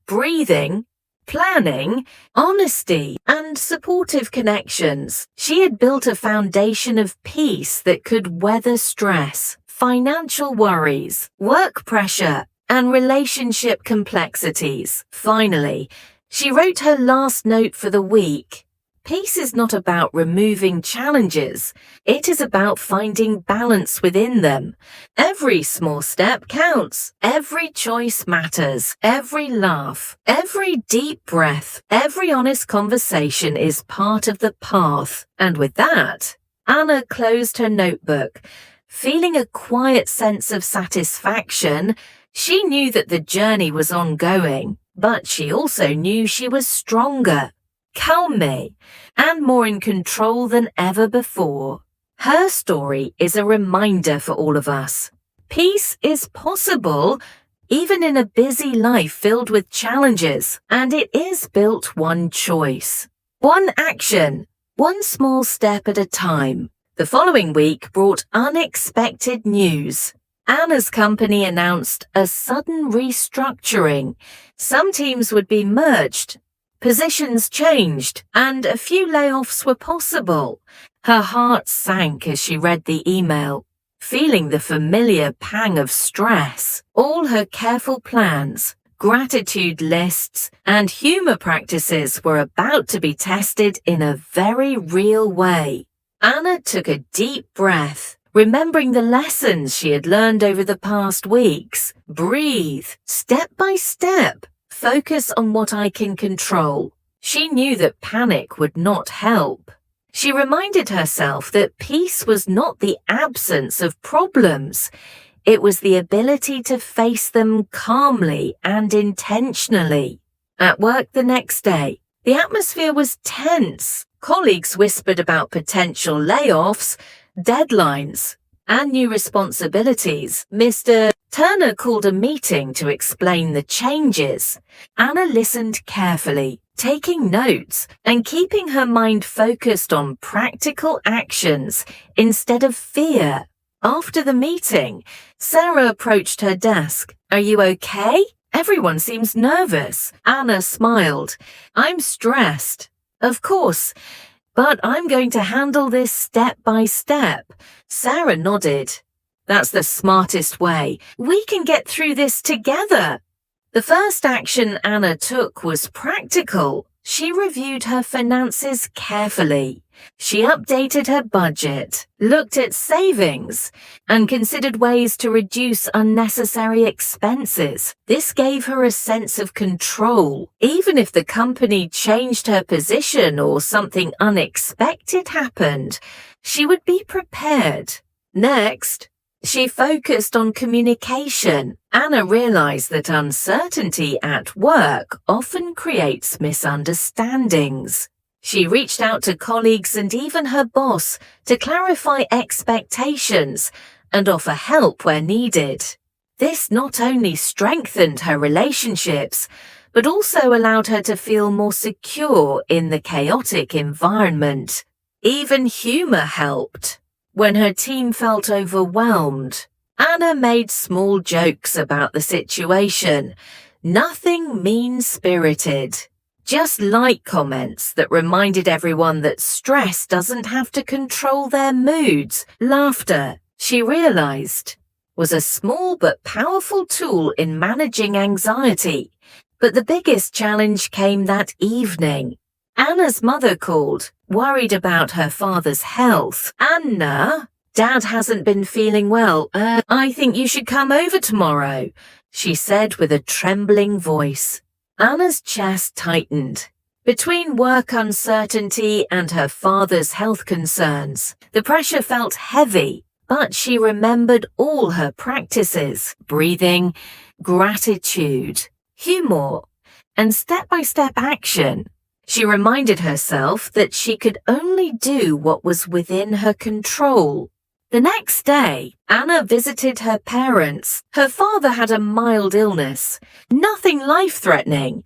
breathing, planning, honesty, and supportive connections. She had built a foundation of peace that could weather stress, financial worries, work pressure, and relationship complexities. Finally, she wrote her last note for the week. Peace is not about removing challenges. It is about finding balance within them. Every small step counts. Every choice matters. Every laugh, every deep breath, every honest conversation is part of the path. And with that, Anna closed her notebook. Feeling a quiet sense of satisfaction, she knew that the journey was ongoing. But she also knew she was stronger, calmer, and more in control than ever before. Her story is a reminder for all of us. Peace is possible, even in a busy life filled with challenges, and it is built one choice, one action, one small step at a time. The following week brought unexpected news. Anna's company announced a sudden restructuring. Some teams would be merged, positions changed, and a few layoffs were possible. Her heart sank as she read the email, feeling the familiar pang of stress. All her careful plans, gratitude lists, and humor practices were about to be tested in a very real way. Anna took a deep breath, remembering the lessons she had learned over the past weeks. Breathe, step by step, focus on what I can control. She knew that panic would not help. She reminded herself that peace was not the absence of problems. It was the ability to face them calmly and intentionally. At work the next day, the atmosphere was tense. Colleagues whispered about potential layoffs, deadlines, and new responsibilities. Mr. Turner called a meeting to explain the changes. Anna listened carefully, taking notes and keeping her mind focused on practical actions instead of fear. After the meeting, Sarah approached her desk. "Are you okay? Everyone seems nervous." Anna smiled. "I'm stressed." "Of course, but I'm going to handle this step by step." Sarah nodded. "That's the smartest way. We can get through this together." The first action Anna took was practical. She reviewed her finances carefully. She updated her budget, looked at savings, and considered ways to reduce unnecessary expenses. This gave her a sense of control. Even if the company changed her position or something unexpected happened, she would be prepared. Next, she focused on communication. Anna realized that uncertainty at work often creates misunderstandings. She reached out to colleagues and even her boss to clarify expectations and offer help where needed. This not only strengthened her relationships, but also allowed her to feel more secure in the chaotic environment. Even humor helped. When her team felt overwhelmed, Anna made small jokes about the situation. Nothing mean-spirited. Just light comments that reminded everyone that stress doesn't have to control their moods. Laughter, she realized, was a small but powerful tool in managing anxiety. But the biggest challenge came that evening. Anna's mother called, worried about her father's health. "Anna, Dad hasn't been feeling well. I think you should come over tomorrow," she said with a trembling voice. Anna's chest tightened. Between work uncertainty and her father's health concerns, the pressure felt heavy, but she remembered all her practices: breathing, gratitude, humor, and step-by-step action. She reminded herself that she could only do what was within her control. The next day, Anna visited her parents. Her father had a mild illness, nothing life-threatening,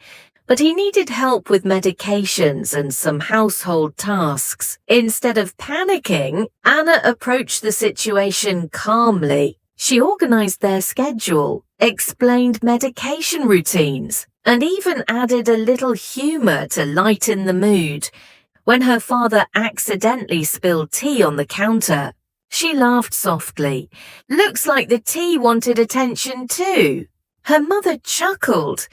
but he needed help with medications and some household tasks. Instead of panicking, Anna approached the situation calmly. She organized their schedule, explained medication routines, and even added a little humor to lighten the mood. When her father accidentally spilled tea on the counter, she laughed softly. "Looks like the tea wanted attention too." Her mother chuckled.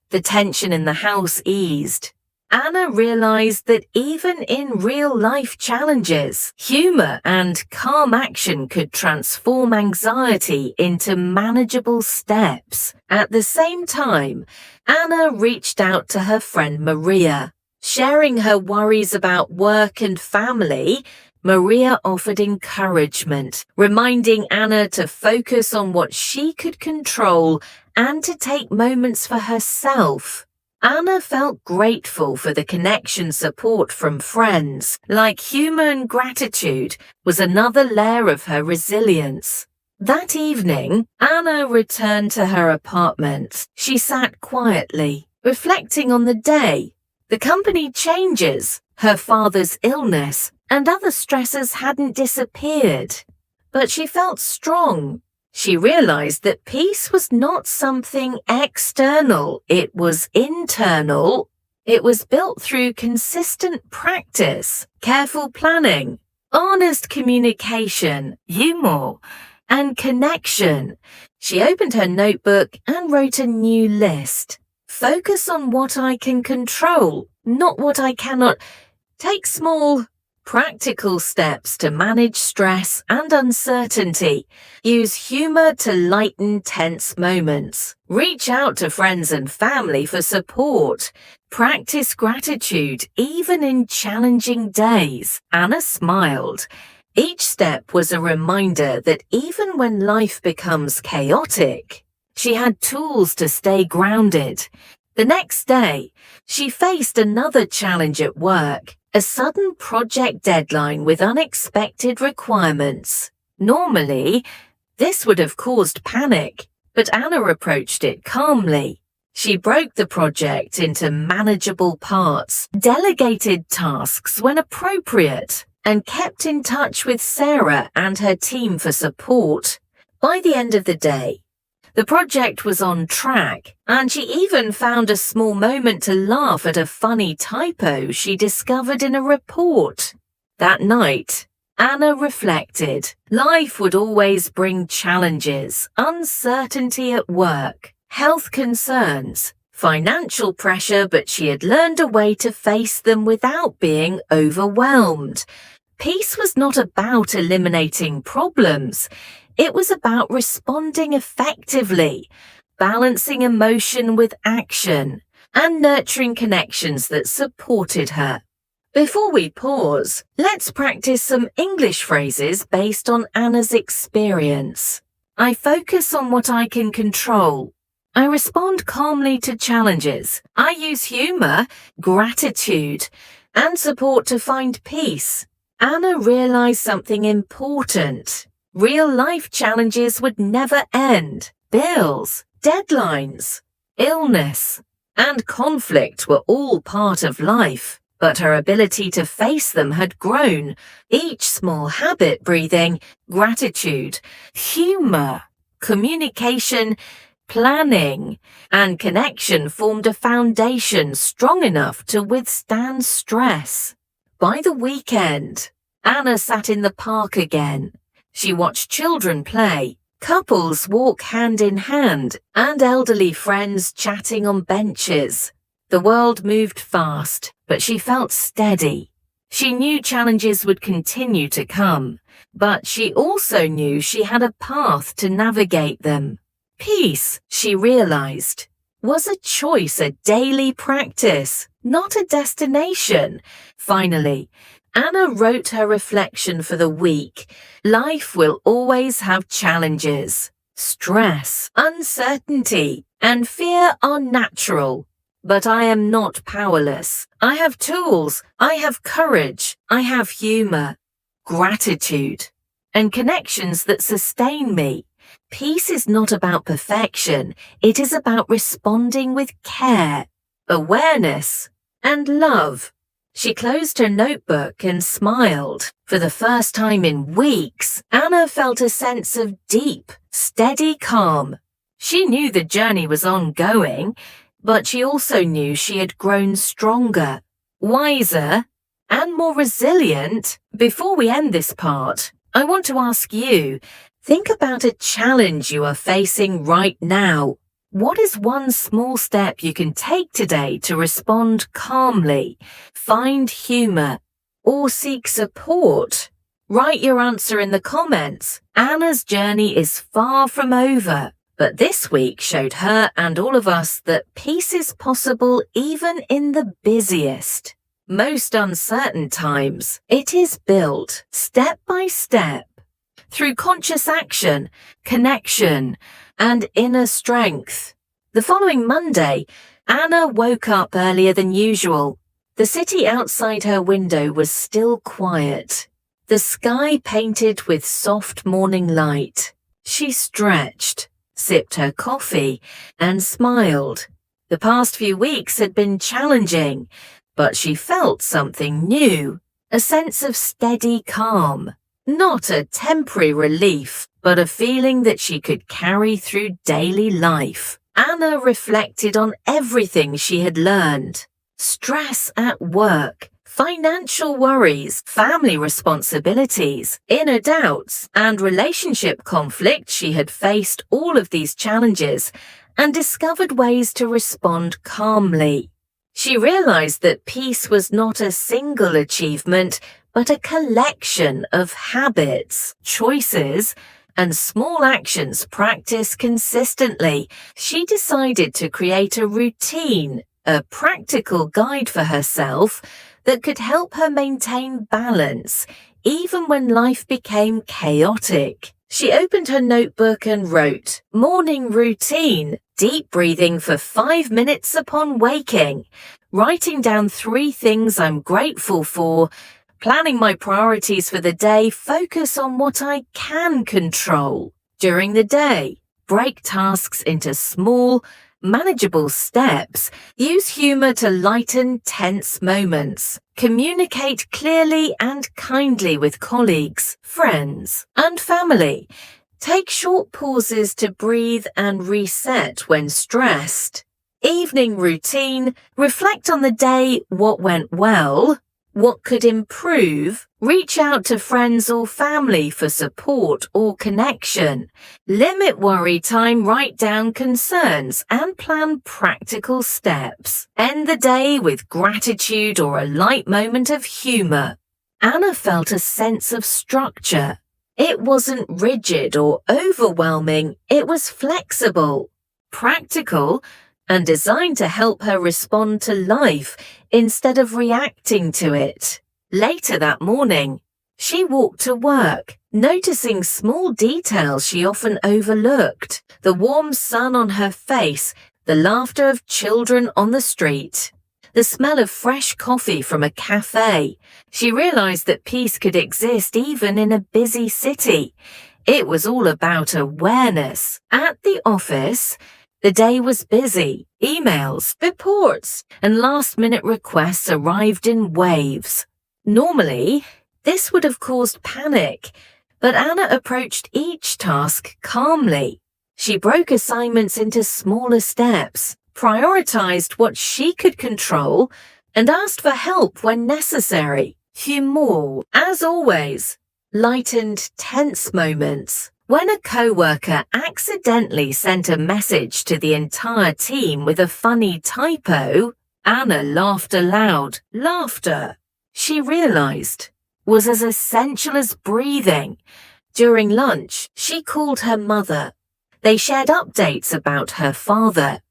The tension in the house eased. Anna realized that even in real-life challenges, humor and calm action could transform anxiety into manageable steps. At the same time, Anna reached out to her friend Maria. Sharing her worries about work and family, Maria offered encouragement, reminding Anna to focus on what she could control and to take moments for herself. Anna felt grateful for the connection support from friends, like humor and gratitude was another layer of her resilience. That evening, Anna returned to her apartment. She sat quietly, reflecting on the day. The company changes, her father's illness, and other stresses hadn't disappeared. But she felt strong. She realized that peace was not something external, it was internal. It was built through consistent practice, careful planning, honest communication, humor, and connection. She opened her notebook and wrote a new list. Focus on what I can control, not what I cannot. Take small, practical steps to manage stress and uncertainty. Use humor to lighten tense moments. Reach out to friends and family for support. Practice gratitude even in challenging days. Anna smiled. Each step was a reminder that even when life becomes chaotic, she had tools to stay grounded. The next day, she faced another challenge at work. A sudden project deadline with unexpected requirements. Normally, this would have caused panic, but Anna approached it calmly. She broke the project into manageable parts, delegated tasks when appropriate, and kept in touch with Sarah and her team for support. By the end of the day, the project was on track, and she even found a small moment to laugh at a funny typo she discovered in a report. That night, Anna reflected. Life would always bring challenges, uncertainty at work, health concerns, financial pressure, but she had learned a way to face them without being overwhelmed. Peace was not about eliminating problems. It was about responding effectively, balancing emotion with action, and nurturing connections that supported her. Before we pause, let's practice some English phrases based on Anna's experience. I focus on what I can control. I respond calmly to challenges. I use humor, gratitude, and support to find peace. Anna realized something important. Real-life challenges would never end. Bills, deadlines, illness, and conflict were all part of life, but her ability to face them had grown. Each small habit, breathing, gratitude, humor, communication, planning, and connection formed a foundation strong enough to withstand stress. By the weekend, Anna sat in the park again. She watched children play, couples walk hand in hand, and elderly friends chatting on benches. The world moved fast, but she felt steady. She knew challenges would continue to come, but she also knew she had a path to navigate them. Peace, she realized, was a choice, a daily practice, not a destination. Finally, Anna wrote her reflection for the week. Life will always have challenges. Stress, uncertainty, and fear are natural. But I am not powerless. I have tools. I have courage. I have humor, gratitude, and connections that sustain me. Peace is not about perfection. It is about responding with care, awareness, and love. She closed her notebook and smiled. For the first time in weeks, Anna felt a sense of deep, steady calm. She knew the journey was ongoing, but she also knew she had grown stronger, wiser, and more resilient. Before we end this part, I want to ask you, think about a challenge you are facing right now. What is one small step you can take today to respond calmly, find humor, or seek support? Write your answer in the comments. Anna's journey is far from over, but this week showed her and all of us that peace is possible even in the busiest, most uncertain times. It is built step by step through conscious action, connection, and inner strength. The following Monday, Anna woke up earlier than usual. The city outside her window was still quiet, the sky painted with soft morning light. She stretched, sipped her coffee, and smiled. The past few weeks had been challenging, but she felt something new, a sense of steady calm. Not a temporary relief, but a feeling that she could carry through daily life. Anna reflected on everything she had learned. Stress at work, financial worries, family responsibilities, inner doubts, and relationship conflict. She had faced all of these challenges and discovered ways to respond calmly. She realized that peace was not a single achievement, but a collection of habits, choices, and small actions practiced consistently. She decided to create a routine, a practical guide for herself that could help her maintain balance, even when life became chaotic. She opened her notebook and wrote, "Morning routine, deep breathing for 5 minutes upon waking, writing down 3 things I'm grateful for, planning my priorities for the day, focus on what I can control. During the day, break tasks into small, manageable steps, use humor to lighten tense moments, communicate clearly and kindly with colleagues, friends, and family. Take short pauses to breathe and reset when stressed. Evening routine, reflect on the day, what went well, what could improve, reach out to friends or family for support or connection. Limit worry time, write down concerns, and plan practical steps. End the day with gratitude or a light moment of humor." Anna felt a sense of structure. It wasn't rigid or overwhelming, it was flexible, practical, and designed to help her respond to life instead of reacting to it. Later that morning, she walked to work, noticing small details she often overlooked: the warm sun on her face, the laughter of children on the street, the smell of fresh coffee from a cafe. She realized that peace could exist even in a busy city. It was all about awareness. At the office, the day was busy. Emails, reports, and last-minute requests arrived in waves. Normally, this would have caused panic, but Anna approached each task calmly. She broke assignments into smaller steps, prioritized what she could control, and asked for help when necessary. Humor, as always, lightened tense moments. When a coworker accidentally sent a message to the entire team with a funny typo, Anna laughed aloud. Laughter, she realized, was as essential as breathing. During lunch, she called her mother. They shared updates about her father,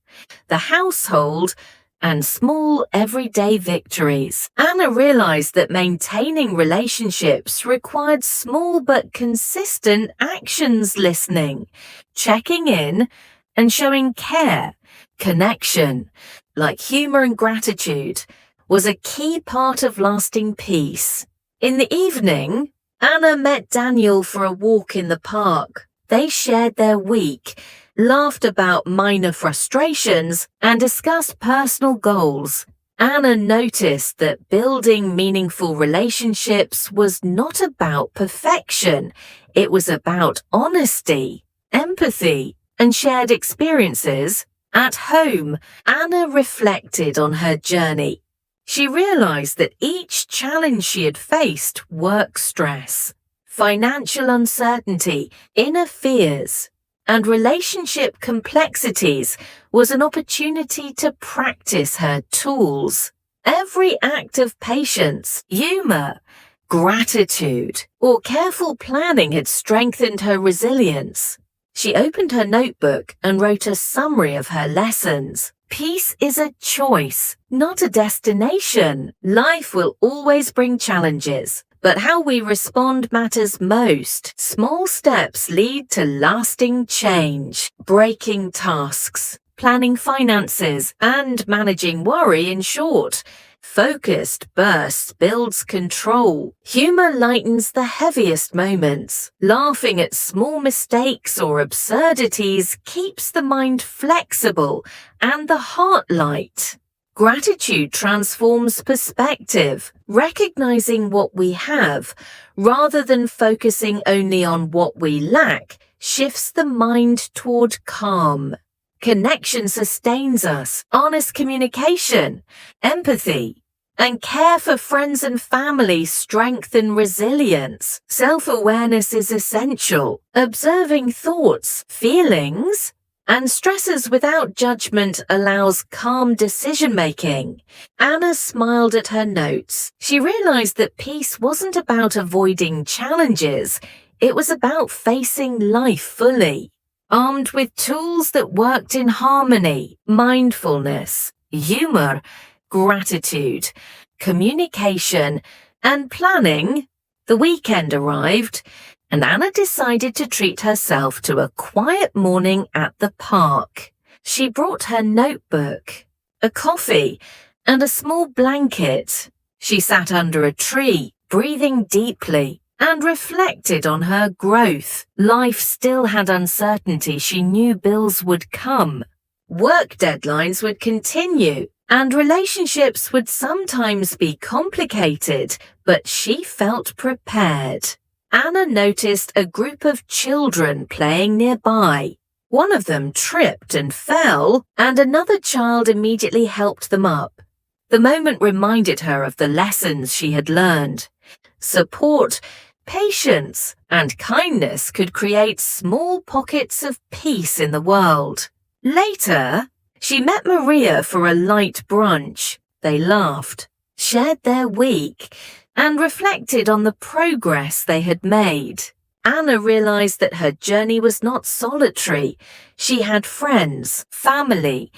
the household, and small everyday victories. Anna realized that maintaining relationships required small but consistent actions: listening, checking in, and showing care. Connection, like humor and gratitude, was a key part of lasting peace. In the evening, Anna met Daniel for a walk in the park. They shared their week, laughed about minor frustrations, and discussed personal goals. Anna noticed that building meaningful relationships was not about perfection. It was about honesty, empathy, and shared experiences. At home, Anna reflected on her journey. She realized that each challenge she had faced, work stress, financial uncertainty, inner fears, and relationship complexities, was an opportunity to practice her tools. Every act of patience, humor, gratitude, or careful planning had strengthened her resilience. She opened her notebook and wrote a summary of her lessons. Peace is a choice, not a destination. Life will always bring challenges, but how we respond matters most. Small steps lead to lasting change. Breaking tasks, planning finances, and managing worry in short. Focused bursts builds control. Humor lightens the heaviest moments. Laughing at small mistakes or absurdities keeps the mind flexible and the heart light. Gratitude transforms perspective, recognizing what we have rather than focusing only on what we lack shifts the mind toward calm. Connection sustains us, honest communication, empathy, and care for friends and family strengthen resilience. Self-awareness is essential. Observing thoughts, feelings, and stresses without judgment allows calm decision-making. Anna smiled at her notes. She realized that peace wasn't about avoiding challenges. It was about facing life fully. Armed with tools that worked in harmony, mindfulness, humor, gratitude, communication, and planning, the weekend arrived, and Anna decided to treat herself to a quiet morning at the park. She brought her notebook, a coffee, and a small blanket. She sat under a tree, breathing deeply, and reflected on her growth. Life still had uncertainty. She knew bills would come. Work deadlines would continue, and relationships would sometimes be complicated, but she felt prepared. Anna noticed a group of children playing nearby. One of them tripped and fell, and another child immediately helped them up. The moment reminded her of the lessons she had learned. Support, patience, and kindness could create small pockets of peace in the world. Later, she met Maria for a light brunch. They laughed, shared their week, and reflected on the progress they had made. Anna realized that her journey was not solitary. She had friends, family,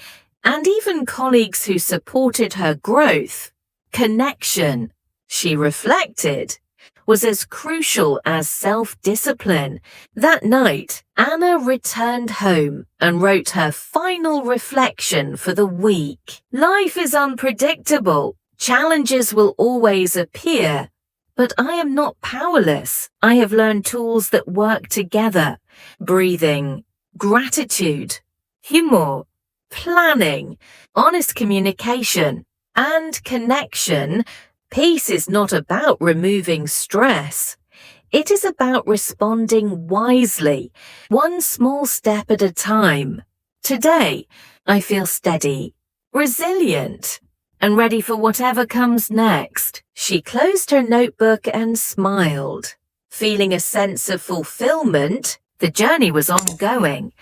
and even colleagues who supported her growth. Connection, she reflected, was as crucial as self-discipline. That night, Anna returned home and wrote her final reflection for the week. Life is unpredictable. Challenges will always appear, but I am not powerless. I have learned tools that work together. Breathing, gratitude, humor, planning, honest communication, and connection. Peace is not about removing stress. It is about responding wisely, one small step at a time. Today, I feel steady, resilient, and ready for whatever comes next. She closed her notebook and smiled. Feeling a sense of fulfillment, the journey was ongoing.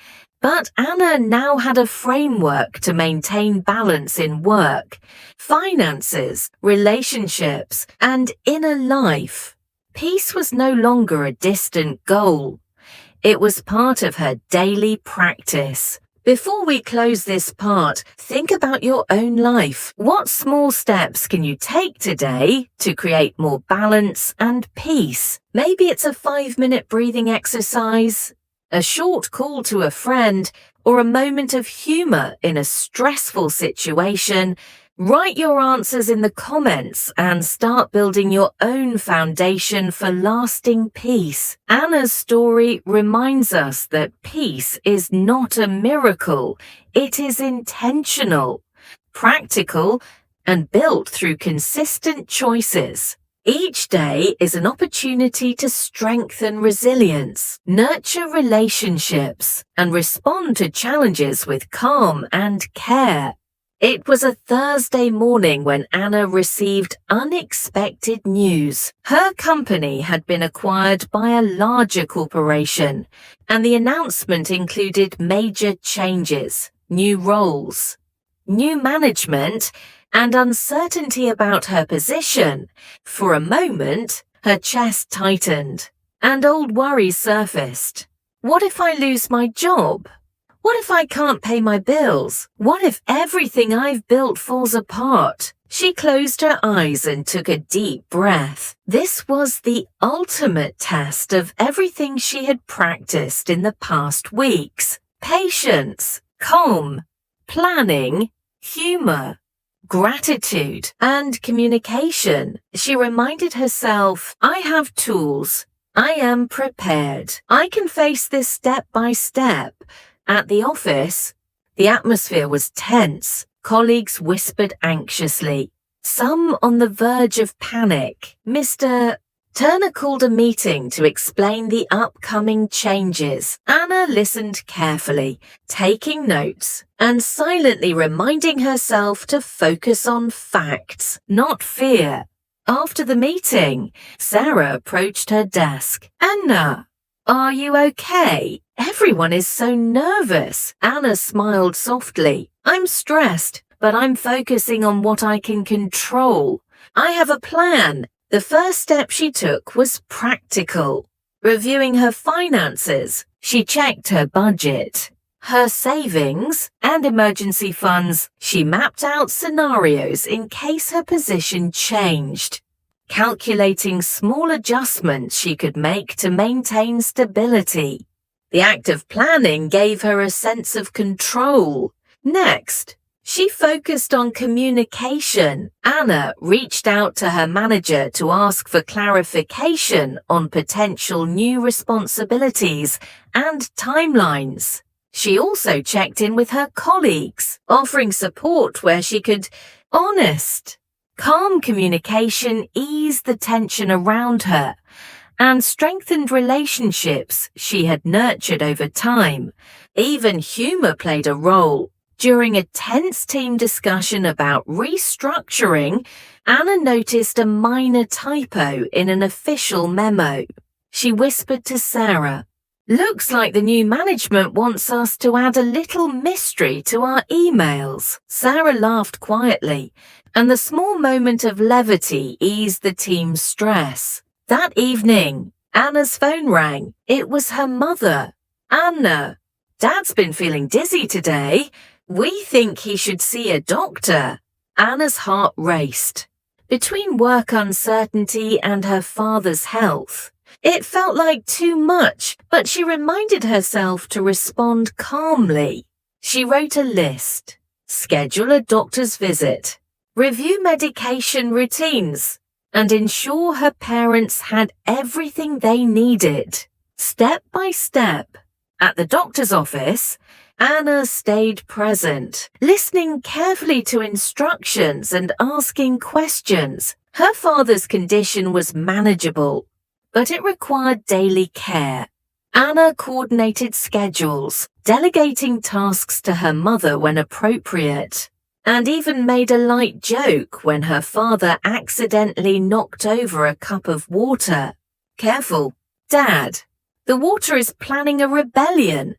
But Anna now had a framework to maintain balance in work, finances, relationships, and inner life. Peace was no longer a distant goal. It was part of her daily practice. Before we close this part, think about your own life. What small steps can you take today to create more balance and peace? Maybe it's a 5-minute breathing exercise, a short call to a friend, or a moment of humor in a stressful situation. Write your answers in the comments and start building your own foundation for lasting peace. Anna's story reminds us that peace is not a miracle. It is intentional, practical, and built through consistent choices. Each day is an opportunity to strengthen resilience, nurture relationships, and respond to challenges with calm and care. It was a Thursday morning when Anna received unexpected news. Her company had been acquired by a larger corporation, and the announcement included major changes, new roles, new management, and uncertainty about her position. For a moment, her chest tightened, and old worries surfaced. What if I lose my job? What if I can't pay my bills? What if everything I've built falls apart? She closed her eyes and took a deep breath. This was the ultimate test of everything she had practiced in the past weeks. Patience, calm, planning, humor, gratitude, and communication. She reminded herself, I have tools. I am prepared. I can face this step by step. At the office, the atmosphere was tense. Colleagues whispered anxiously, some on the verge of panic. Mr. Turner called a meeting to explain the upcoming changes. Anna listened carefully, taking notes and silently reminding herself to focus on facts, not fear. After the meeting, Sarah approached her desk. Anna, are you okay? Everyone is so nervous. Anna smiled softly. I'm stressed, but I'm focusing on what I can control. I have a plan. The first step she took was practical. Reviewing her finances, she checked her budget, her savings, and emergency funds. She mapped out scenarios in case her position changed, calculating small adjustments she could make to maintain stability. The act of planning gave her a sense of control. Next, she focused on communication. Anna reached out to her manager to ask for clarification on potential new responsibilities and timelines. She also checked in with her colleagues, offering support where she could. Honest, calm communication eased the tension around her and strengthened relationships she had nurtured over time. Even humor played a role. During a tense team discussion about restructuring, Anna noticed a minor typo in an official memo. She whispered to Sarah, Looks like the new management wants us to add a little mystery to our emails. Sarah laughed quietly, and the small moment of levity eased the team's stress. That evening, Anna's phone rang. It was her mother. Anna, Dad's been feeling dizzy today. We think he should see a doctor. Anna's heart raced. Between work uncertainty and her father's health, it felt like too much, but she reminded herself to respond calmly. She wrote a list, schedule a doctor's visit, review medication routines, and ensure her parents had everything they needed. Step by step, at the doctor's office, Anna stayed present, listening carefully to instructions and asking questions. Her father's condition was manageable, but it required daily care. Anna coordinated schedules, delegating tasks to her mother when appropriate, and even made a light joke when her father accidentally knocked over a cup of water. Careful, Dad. The water is planning a rebellion.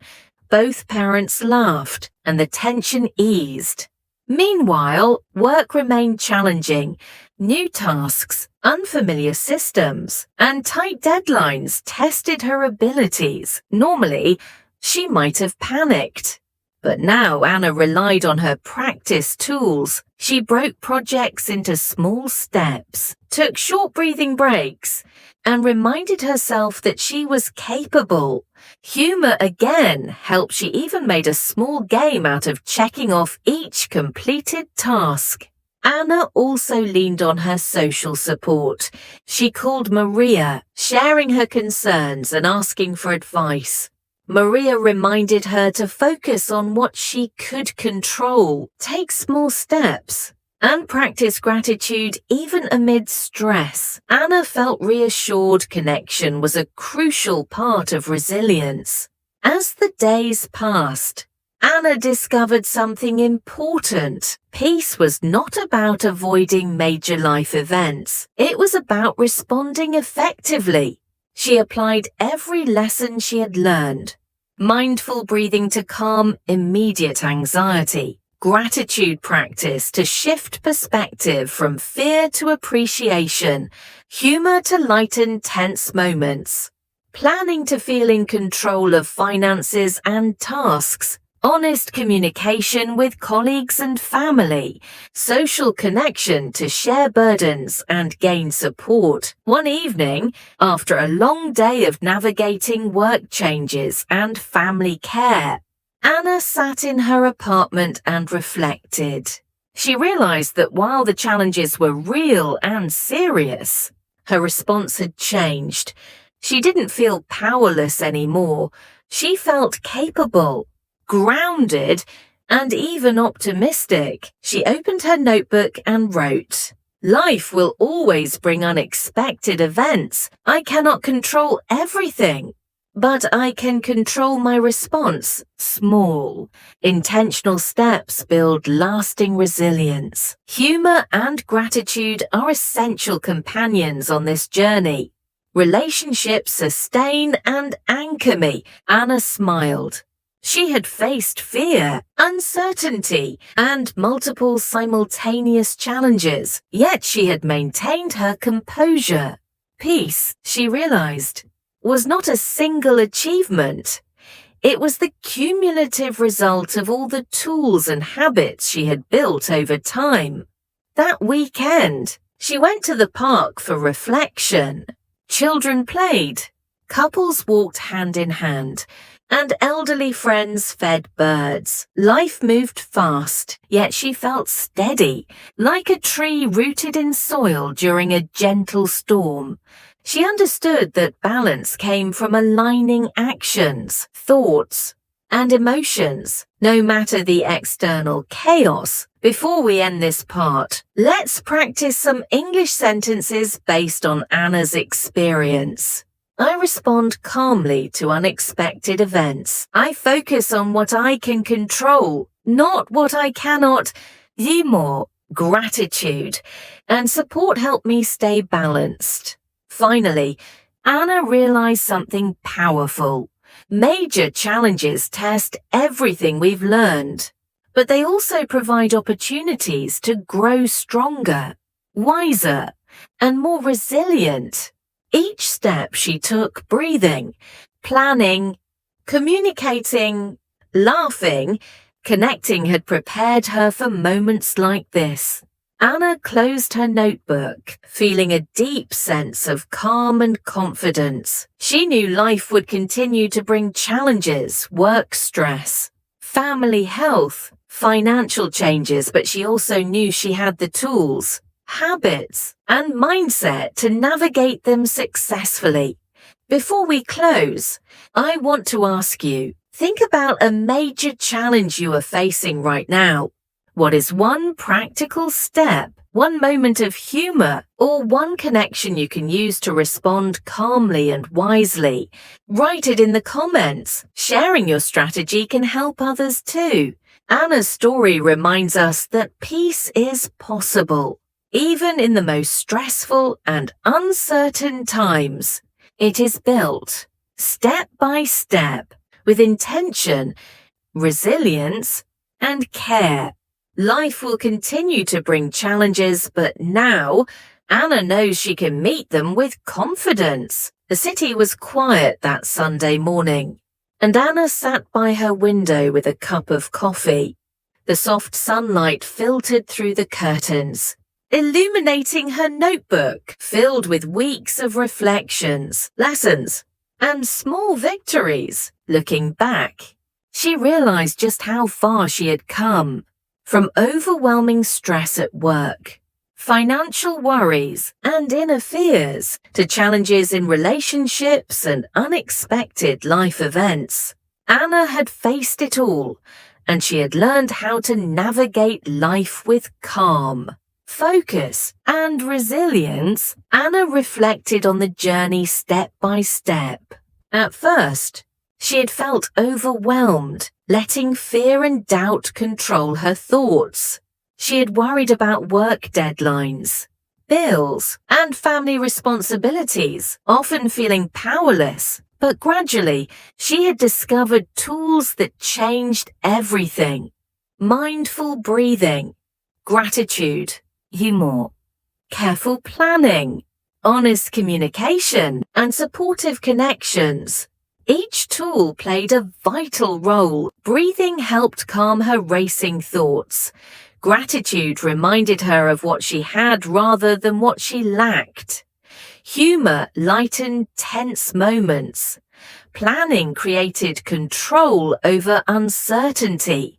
Both parents laughed, and the tension eased. Meanwhile, work remained challenging. New tasks, unfamiliar systems, and tight deadlines tested her abilities. Normally, she might have panicked. But now Anna relied on her practice tools. She broke projects into small steps, took short breathing breaks, and reminded herself that she was capable. Humor again helped. She even made a small game out of checking off each completed task. Anna also leaned on her social support. She called Maria, sharing her concerns and asking for advice. Maria reminded her to focus on what she could control, take small steps, and practice gratitude even amid stress. Anna felt reassured connection was a crucial part of resilience. As the days passed, Anna discovered something important. Peace was not about avoiding major life events. It was about responding effectively. She applied every lesson she had learned. Mindful breathing to calm immediate anxiety. Gratitude practice to shift perspective from fear to appreciation. Humor to lighten tense moments. Planning to feel in control of finances and tasks. Honest communication with colleagues and family, social connection to share burdens and gain support. One evening, after a long day of navigating work changes and family care, Anna sat in her apartment and reflected. She realized that while the challenges were real and serious, her response had changed. She didn't feel powerless anymore. She felt capable, grounded, and even optimistic. She opened her notebook and wrote, "Life will always bring unexpected events. I cannot control everything, but I can control my response. Small, intentional steps build lasting resilience. Humor and gratitude are essential companions on this journey. Relationships sustain and anchor me." Anna smiled. She had faced fear, uncertainty, and multiple simultaneous challenges, yet she had maintained her composure. Peace, she realized, was not a single achievement. It was the cumulative result of all the tools and habits she had built over time. That weekend, she went to the park for reflection. Children played, couples walked hand in hand, and elderly friends fed birds. Life moved fast, yet she felt steady, like a tree rooted in soil during a gentle storm. She understood that balance came from aligning actions, thoughts, and emotions, no matter the external chaos. Before we end this part, let's practice some English sentences based on Anna's experience. I respond calmly to unexpected events. I focus on what I can control, not what I cannot. Humor, gratitude, and support help me stay balanced. Finally, Anna realized something powerful. Major challenges test everything we've learned, but they also provide opportunities to grow stronger, wiser, and more resilient. Each step she took, breathing, planning, communicating, laughing, connecting, had prepared her for moments like this. Anna closed her notebook, feeling a deep sense of calm and confidence. She knew life would continue to bring challenges, work stress, family health, financial changes, but she also knew she had the tools, habits, and mindset to navigate them successfully. Before we close, I want to ask you, think about a major challenge you are facing right now. What is one practical step, one moment of humor, or one connection you can use to respond calmly and wisely? Write it in the comments. Sharing your strategy can help others too. Anna's story reminds us that peace is possible. Even in the most stressful and uncertain times, it is built step by step with intention, resilience, and care. Life will continue to bring challenges, but now Anna knows she can meet them with confidence. The city was quiet that Sunday morning, and Anna sat by her window with a cup of coffee. The soft sunlight filtered through the curtains, illuminating her notebook filled with weeks of reflections, lessons, and small victories. Looking back, she realized just how far she had come. From overwhelming stress at work, financial worries, and inner fears, to challenges in relationships and unexpected life events, Anna had faced it all, and she had learned how to navigate life with calm, focus, and resilience. Anna reflected on the journey step by step. At first, she had felt overwhelmed, letting fear and doubt control her thoughts. She had worried about work deadlines, bills, and family responsibilities, often feeling powerless. But gradually, she had discovered tools that changed everything. Mindful breathing, gratitude, humor, careful planning, honest communication, and supportive connections. Each tool played a vital role. Breathing helped calm her racing thoughts. Gratitude reminded her of what she had rather than what she lacked. Humor lightened tense moments. Planning created control over uncertainty.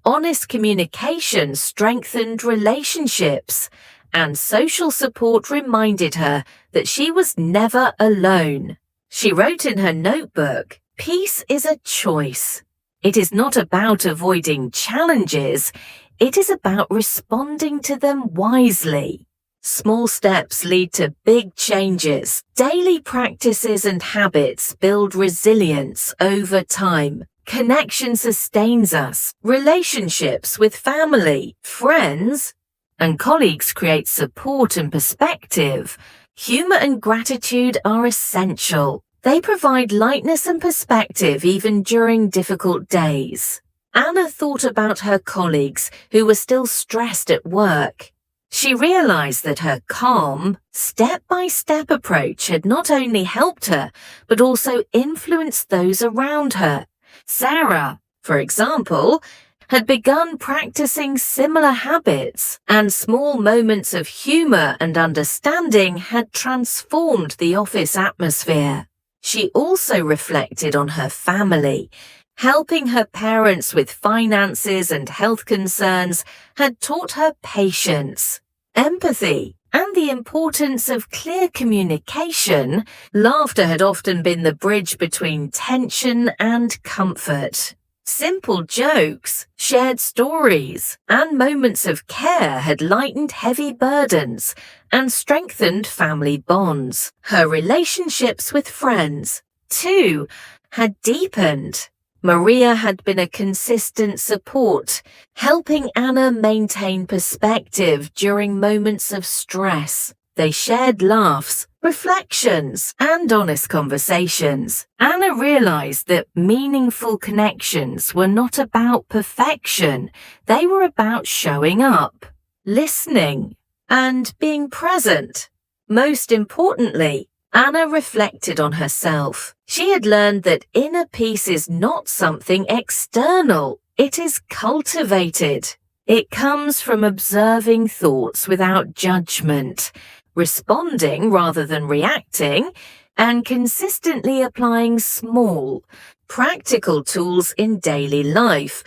Honest communication strengthened relationships, and social support reminded her that she was never alone. She wrote in her notebook, "Peace is a choice. It is not about avoiding challenges, it is about responding to them wisely." Small steps lead to big changes. Daily practices and habits build resilience over time. Connection sustains us. Relationships with family, friends, and colleagues create support and perspective. Humor and gratitude are essential. They provide lightness and perspective even during difficult days. Anna thought about her colleagues who were still stressed at work. She realized that her calm, step-by-step approach had not only helped her, but also influenced those around her. Sarah, for example, had begun practicing similar habits, and small moments of humor and understanding had transformed the office atmosphere. She also reflected on her family. Helping her parents with finances and health concerns had taught her patience, empathy, and the importance of clear communication. Laughter had often been the bridge between tension and comfort. Simple jokes, shared stories, and moments of care had lightened heavy burdens and strengthened family bonds. Her relationships with friends, too, had deepened. Maria had been a consistent support, helping Anna maintain perspective during moments of stress. They shared laughs, reflections, and honest conversations. Anna realized that meaningful connections were not about perfection. They were about showing up, listening, and being present. Most importantly, Anna reflected on herself. She had learned that inner peace is not something external. It is cultivated. It comes from observing thoughts without judgment, responding rather than reacting, and consistently applying small, practical tools in daily life.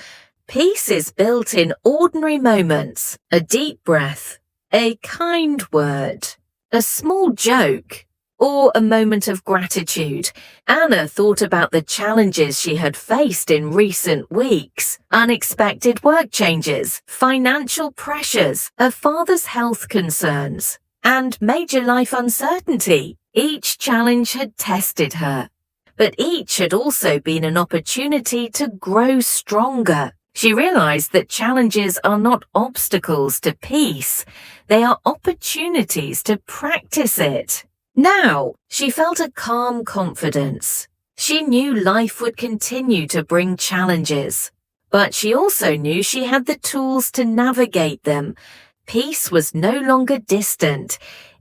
Peace is built in ordinary moments: a deep breath, a kind word, a small joke, or a moment of gratitude. Anna thought about the challenges she had faced in recent weeks: unexpected work changes, financial pressures, a father's health concerns, and major life uncertainty. Each challenge had tested her, but each had also been an opportunity to grow stronger. She realized that challenges are not obstacles to peace. They are opportunities to practice it. Now, she felt a calm confidence. She knew life would continue to bring challenges, but she also knew she had the tools to navigate them. Peace was no longer distant.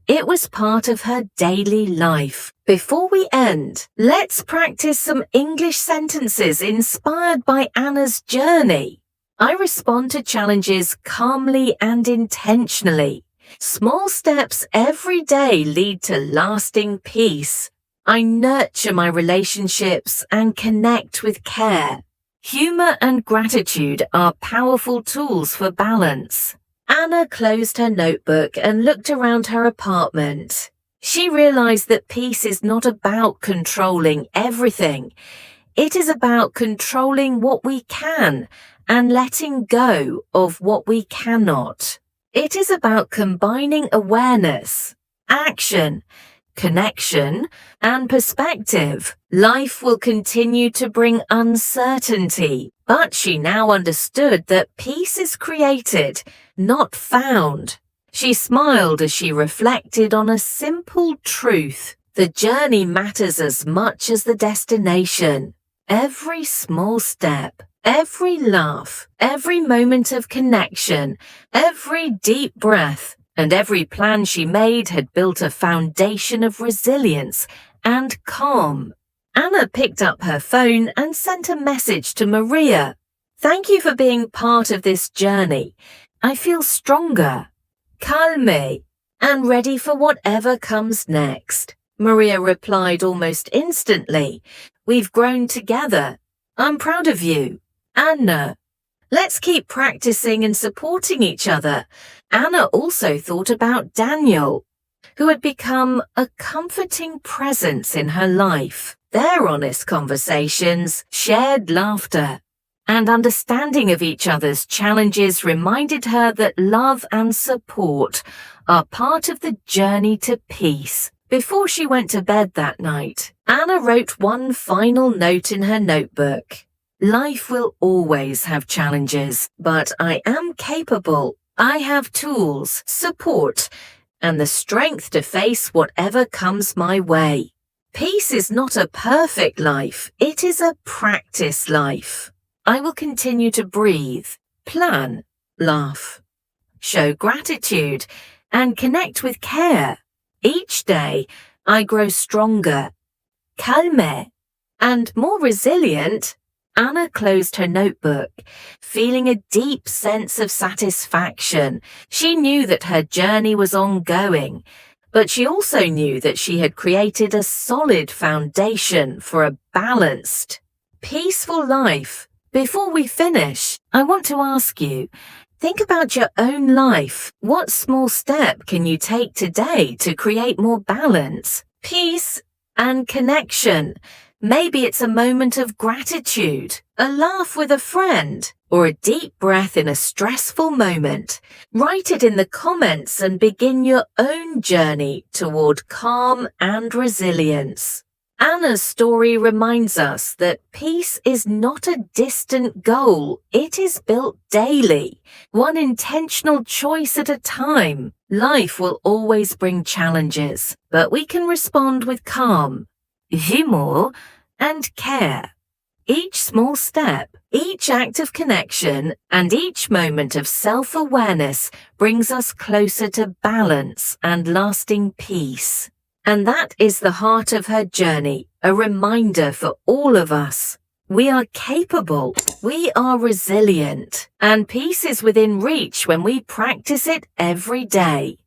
It was part of her daily life. Before we end, let's practice some English sentences inspired by Anna's journey. I respond to challenges calmly and intentionally. Small steps every day lead to lasting peace. I nurture my relationships and connect with care. Humor and gratitude are powerful tools for balance. Anna closed her notebook and looked around her apartment. She realized that peace is not about controlling everything. It is about controlling what we can and letting go of what we cannot. It is about combining awareness, action, connection, and perspective. Life will continue to bring uncertainty, but she now understood that peace is created, not found. She smiled as she reflected on a simple truth. The journey matters as much as the destination. Every small step, every laugh, every moment of connection, every deep breath, and every plan she made had built a foundation of resilience and calm. Anna picked up her phone and sent a message to Maria. "Thank you for being part of this journey. I feel stronger, calmer, and ready for whatever comes next." Maria replied almost instantly. We've grown together. I'm proud of you. Anna. Let's keep practicing and supporting each other. Anna also thought about Daniel, who had become a comforting presence in her life. Their honest conversations, shared laughter, and understanding of each other's challenges reminded her that love and support are part of the journey to peace. Before she went to bed that night, Anna wrote one final note in her notebook. Life will always have challenges, but I am capable. I have tools, support, and the strength to face whatever comes my way. Peace is not a perfect life, it is a practice life. I will continue to breathe, plan, laugh, show gratitude, and connect with care. Each day, I grow stronger, calmer, and more resilient. Anna closed her notebook, feeling a deep sense of satisfaction. She knew that her journey was ongoing, but she also knew that she had created a solid foundation for a balanced, peaceful life. Before we finish, I want to ask you, think about your own life. What small step can you take today to create more balance, peace, and connection? Maybe it's a moment of gratitude, a laugh with a friend, or a deep breath in a stressful moment. Write it in the comments and begin your own journey toward calm and resilience. Anna's story reminds us that peace is not a distant goal. It is built daily, one intentional choice at a time. Life will always bring challenges, but we can respond with calm, humor, and care. Each small step, each act of connection, and each moment of self-awareness brings us closer to balance and lasting peace. And that is the heart of her journey, a reminder for all of us. We are capable, we are resilient, and peace is within reach when we practice it every day.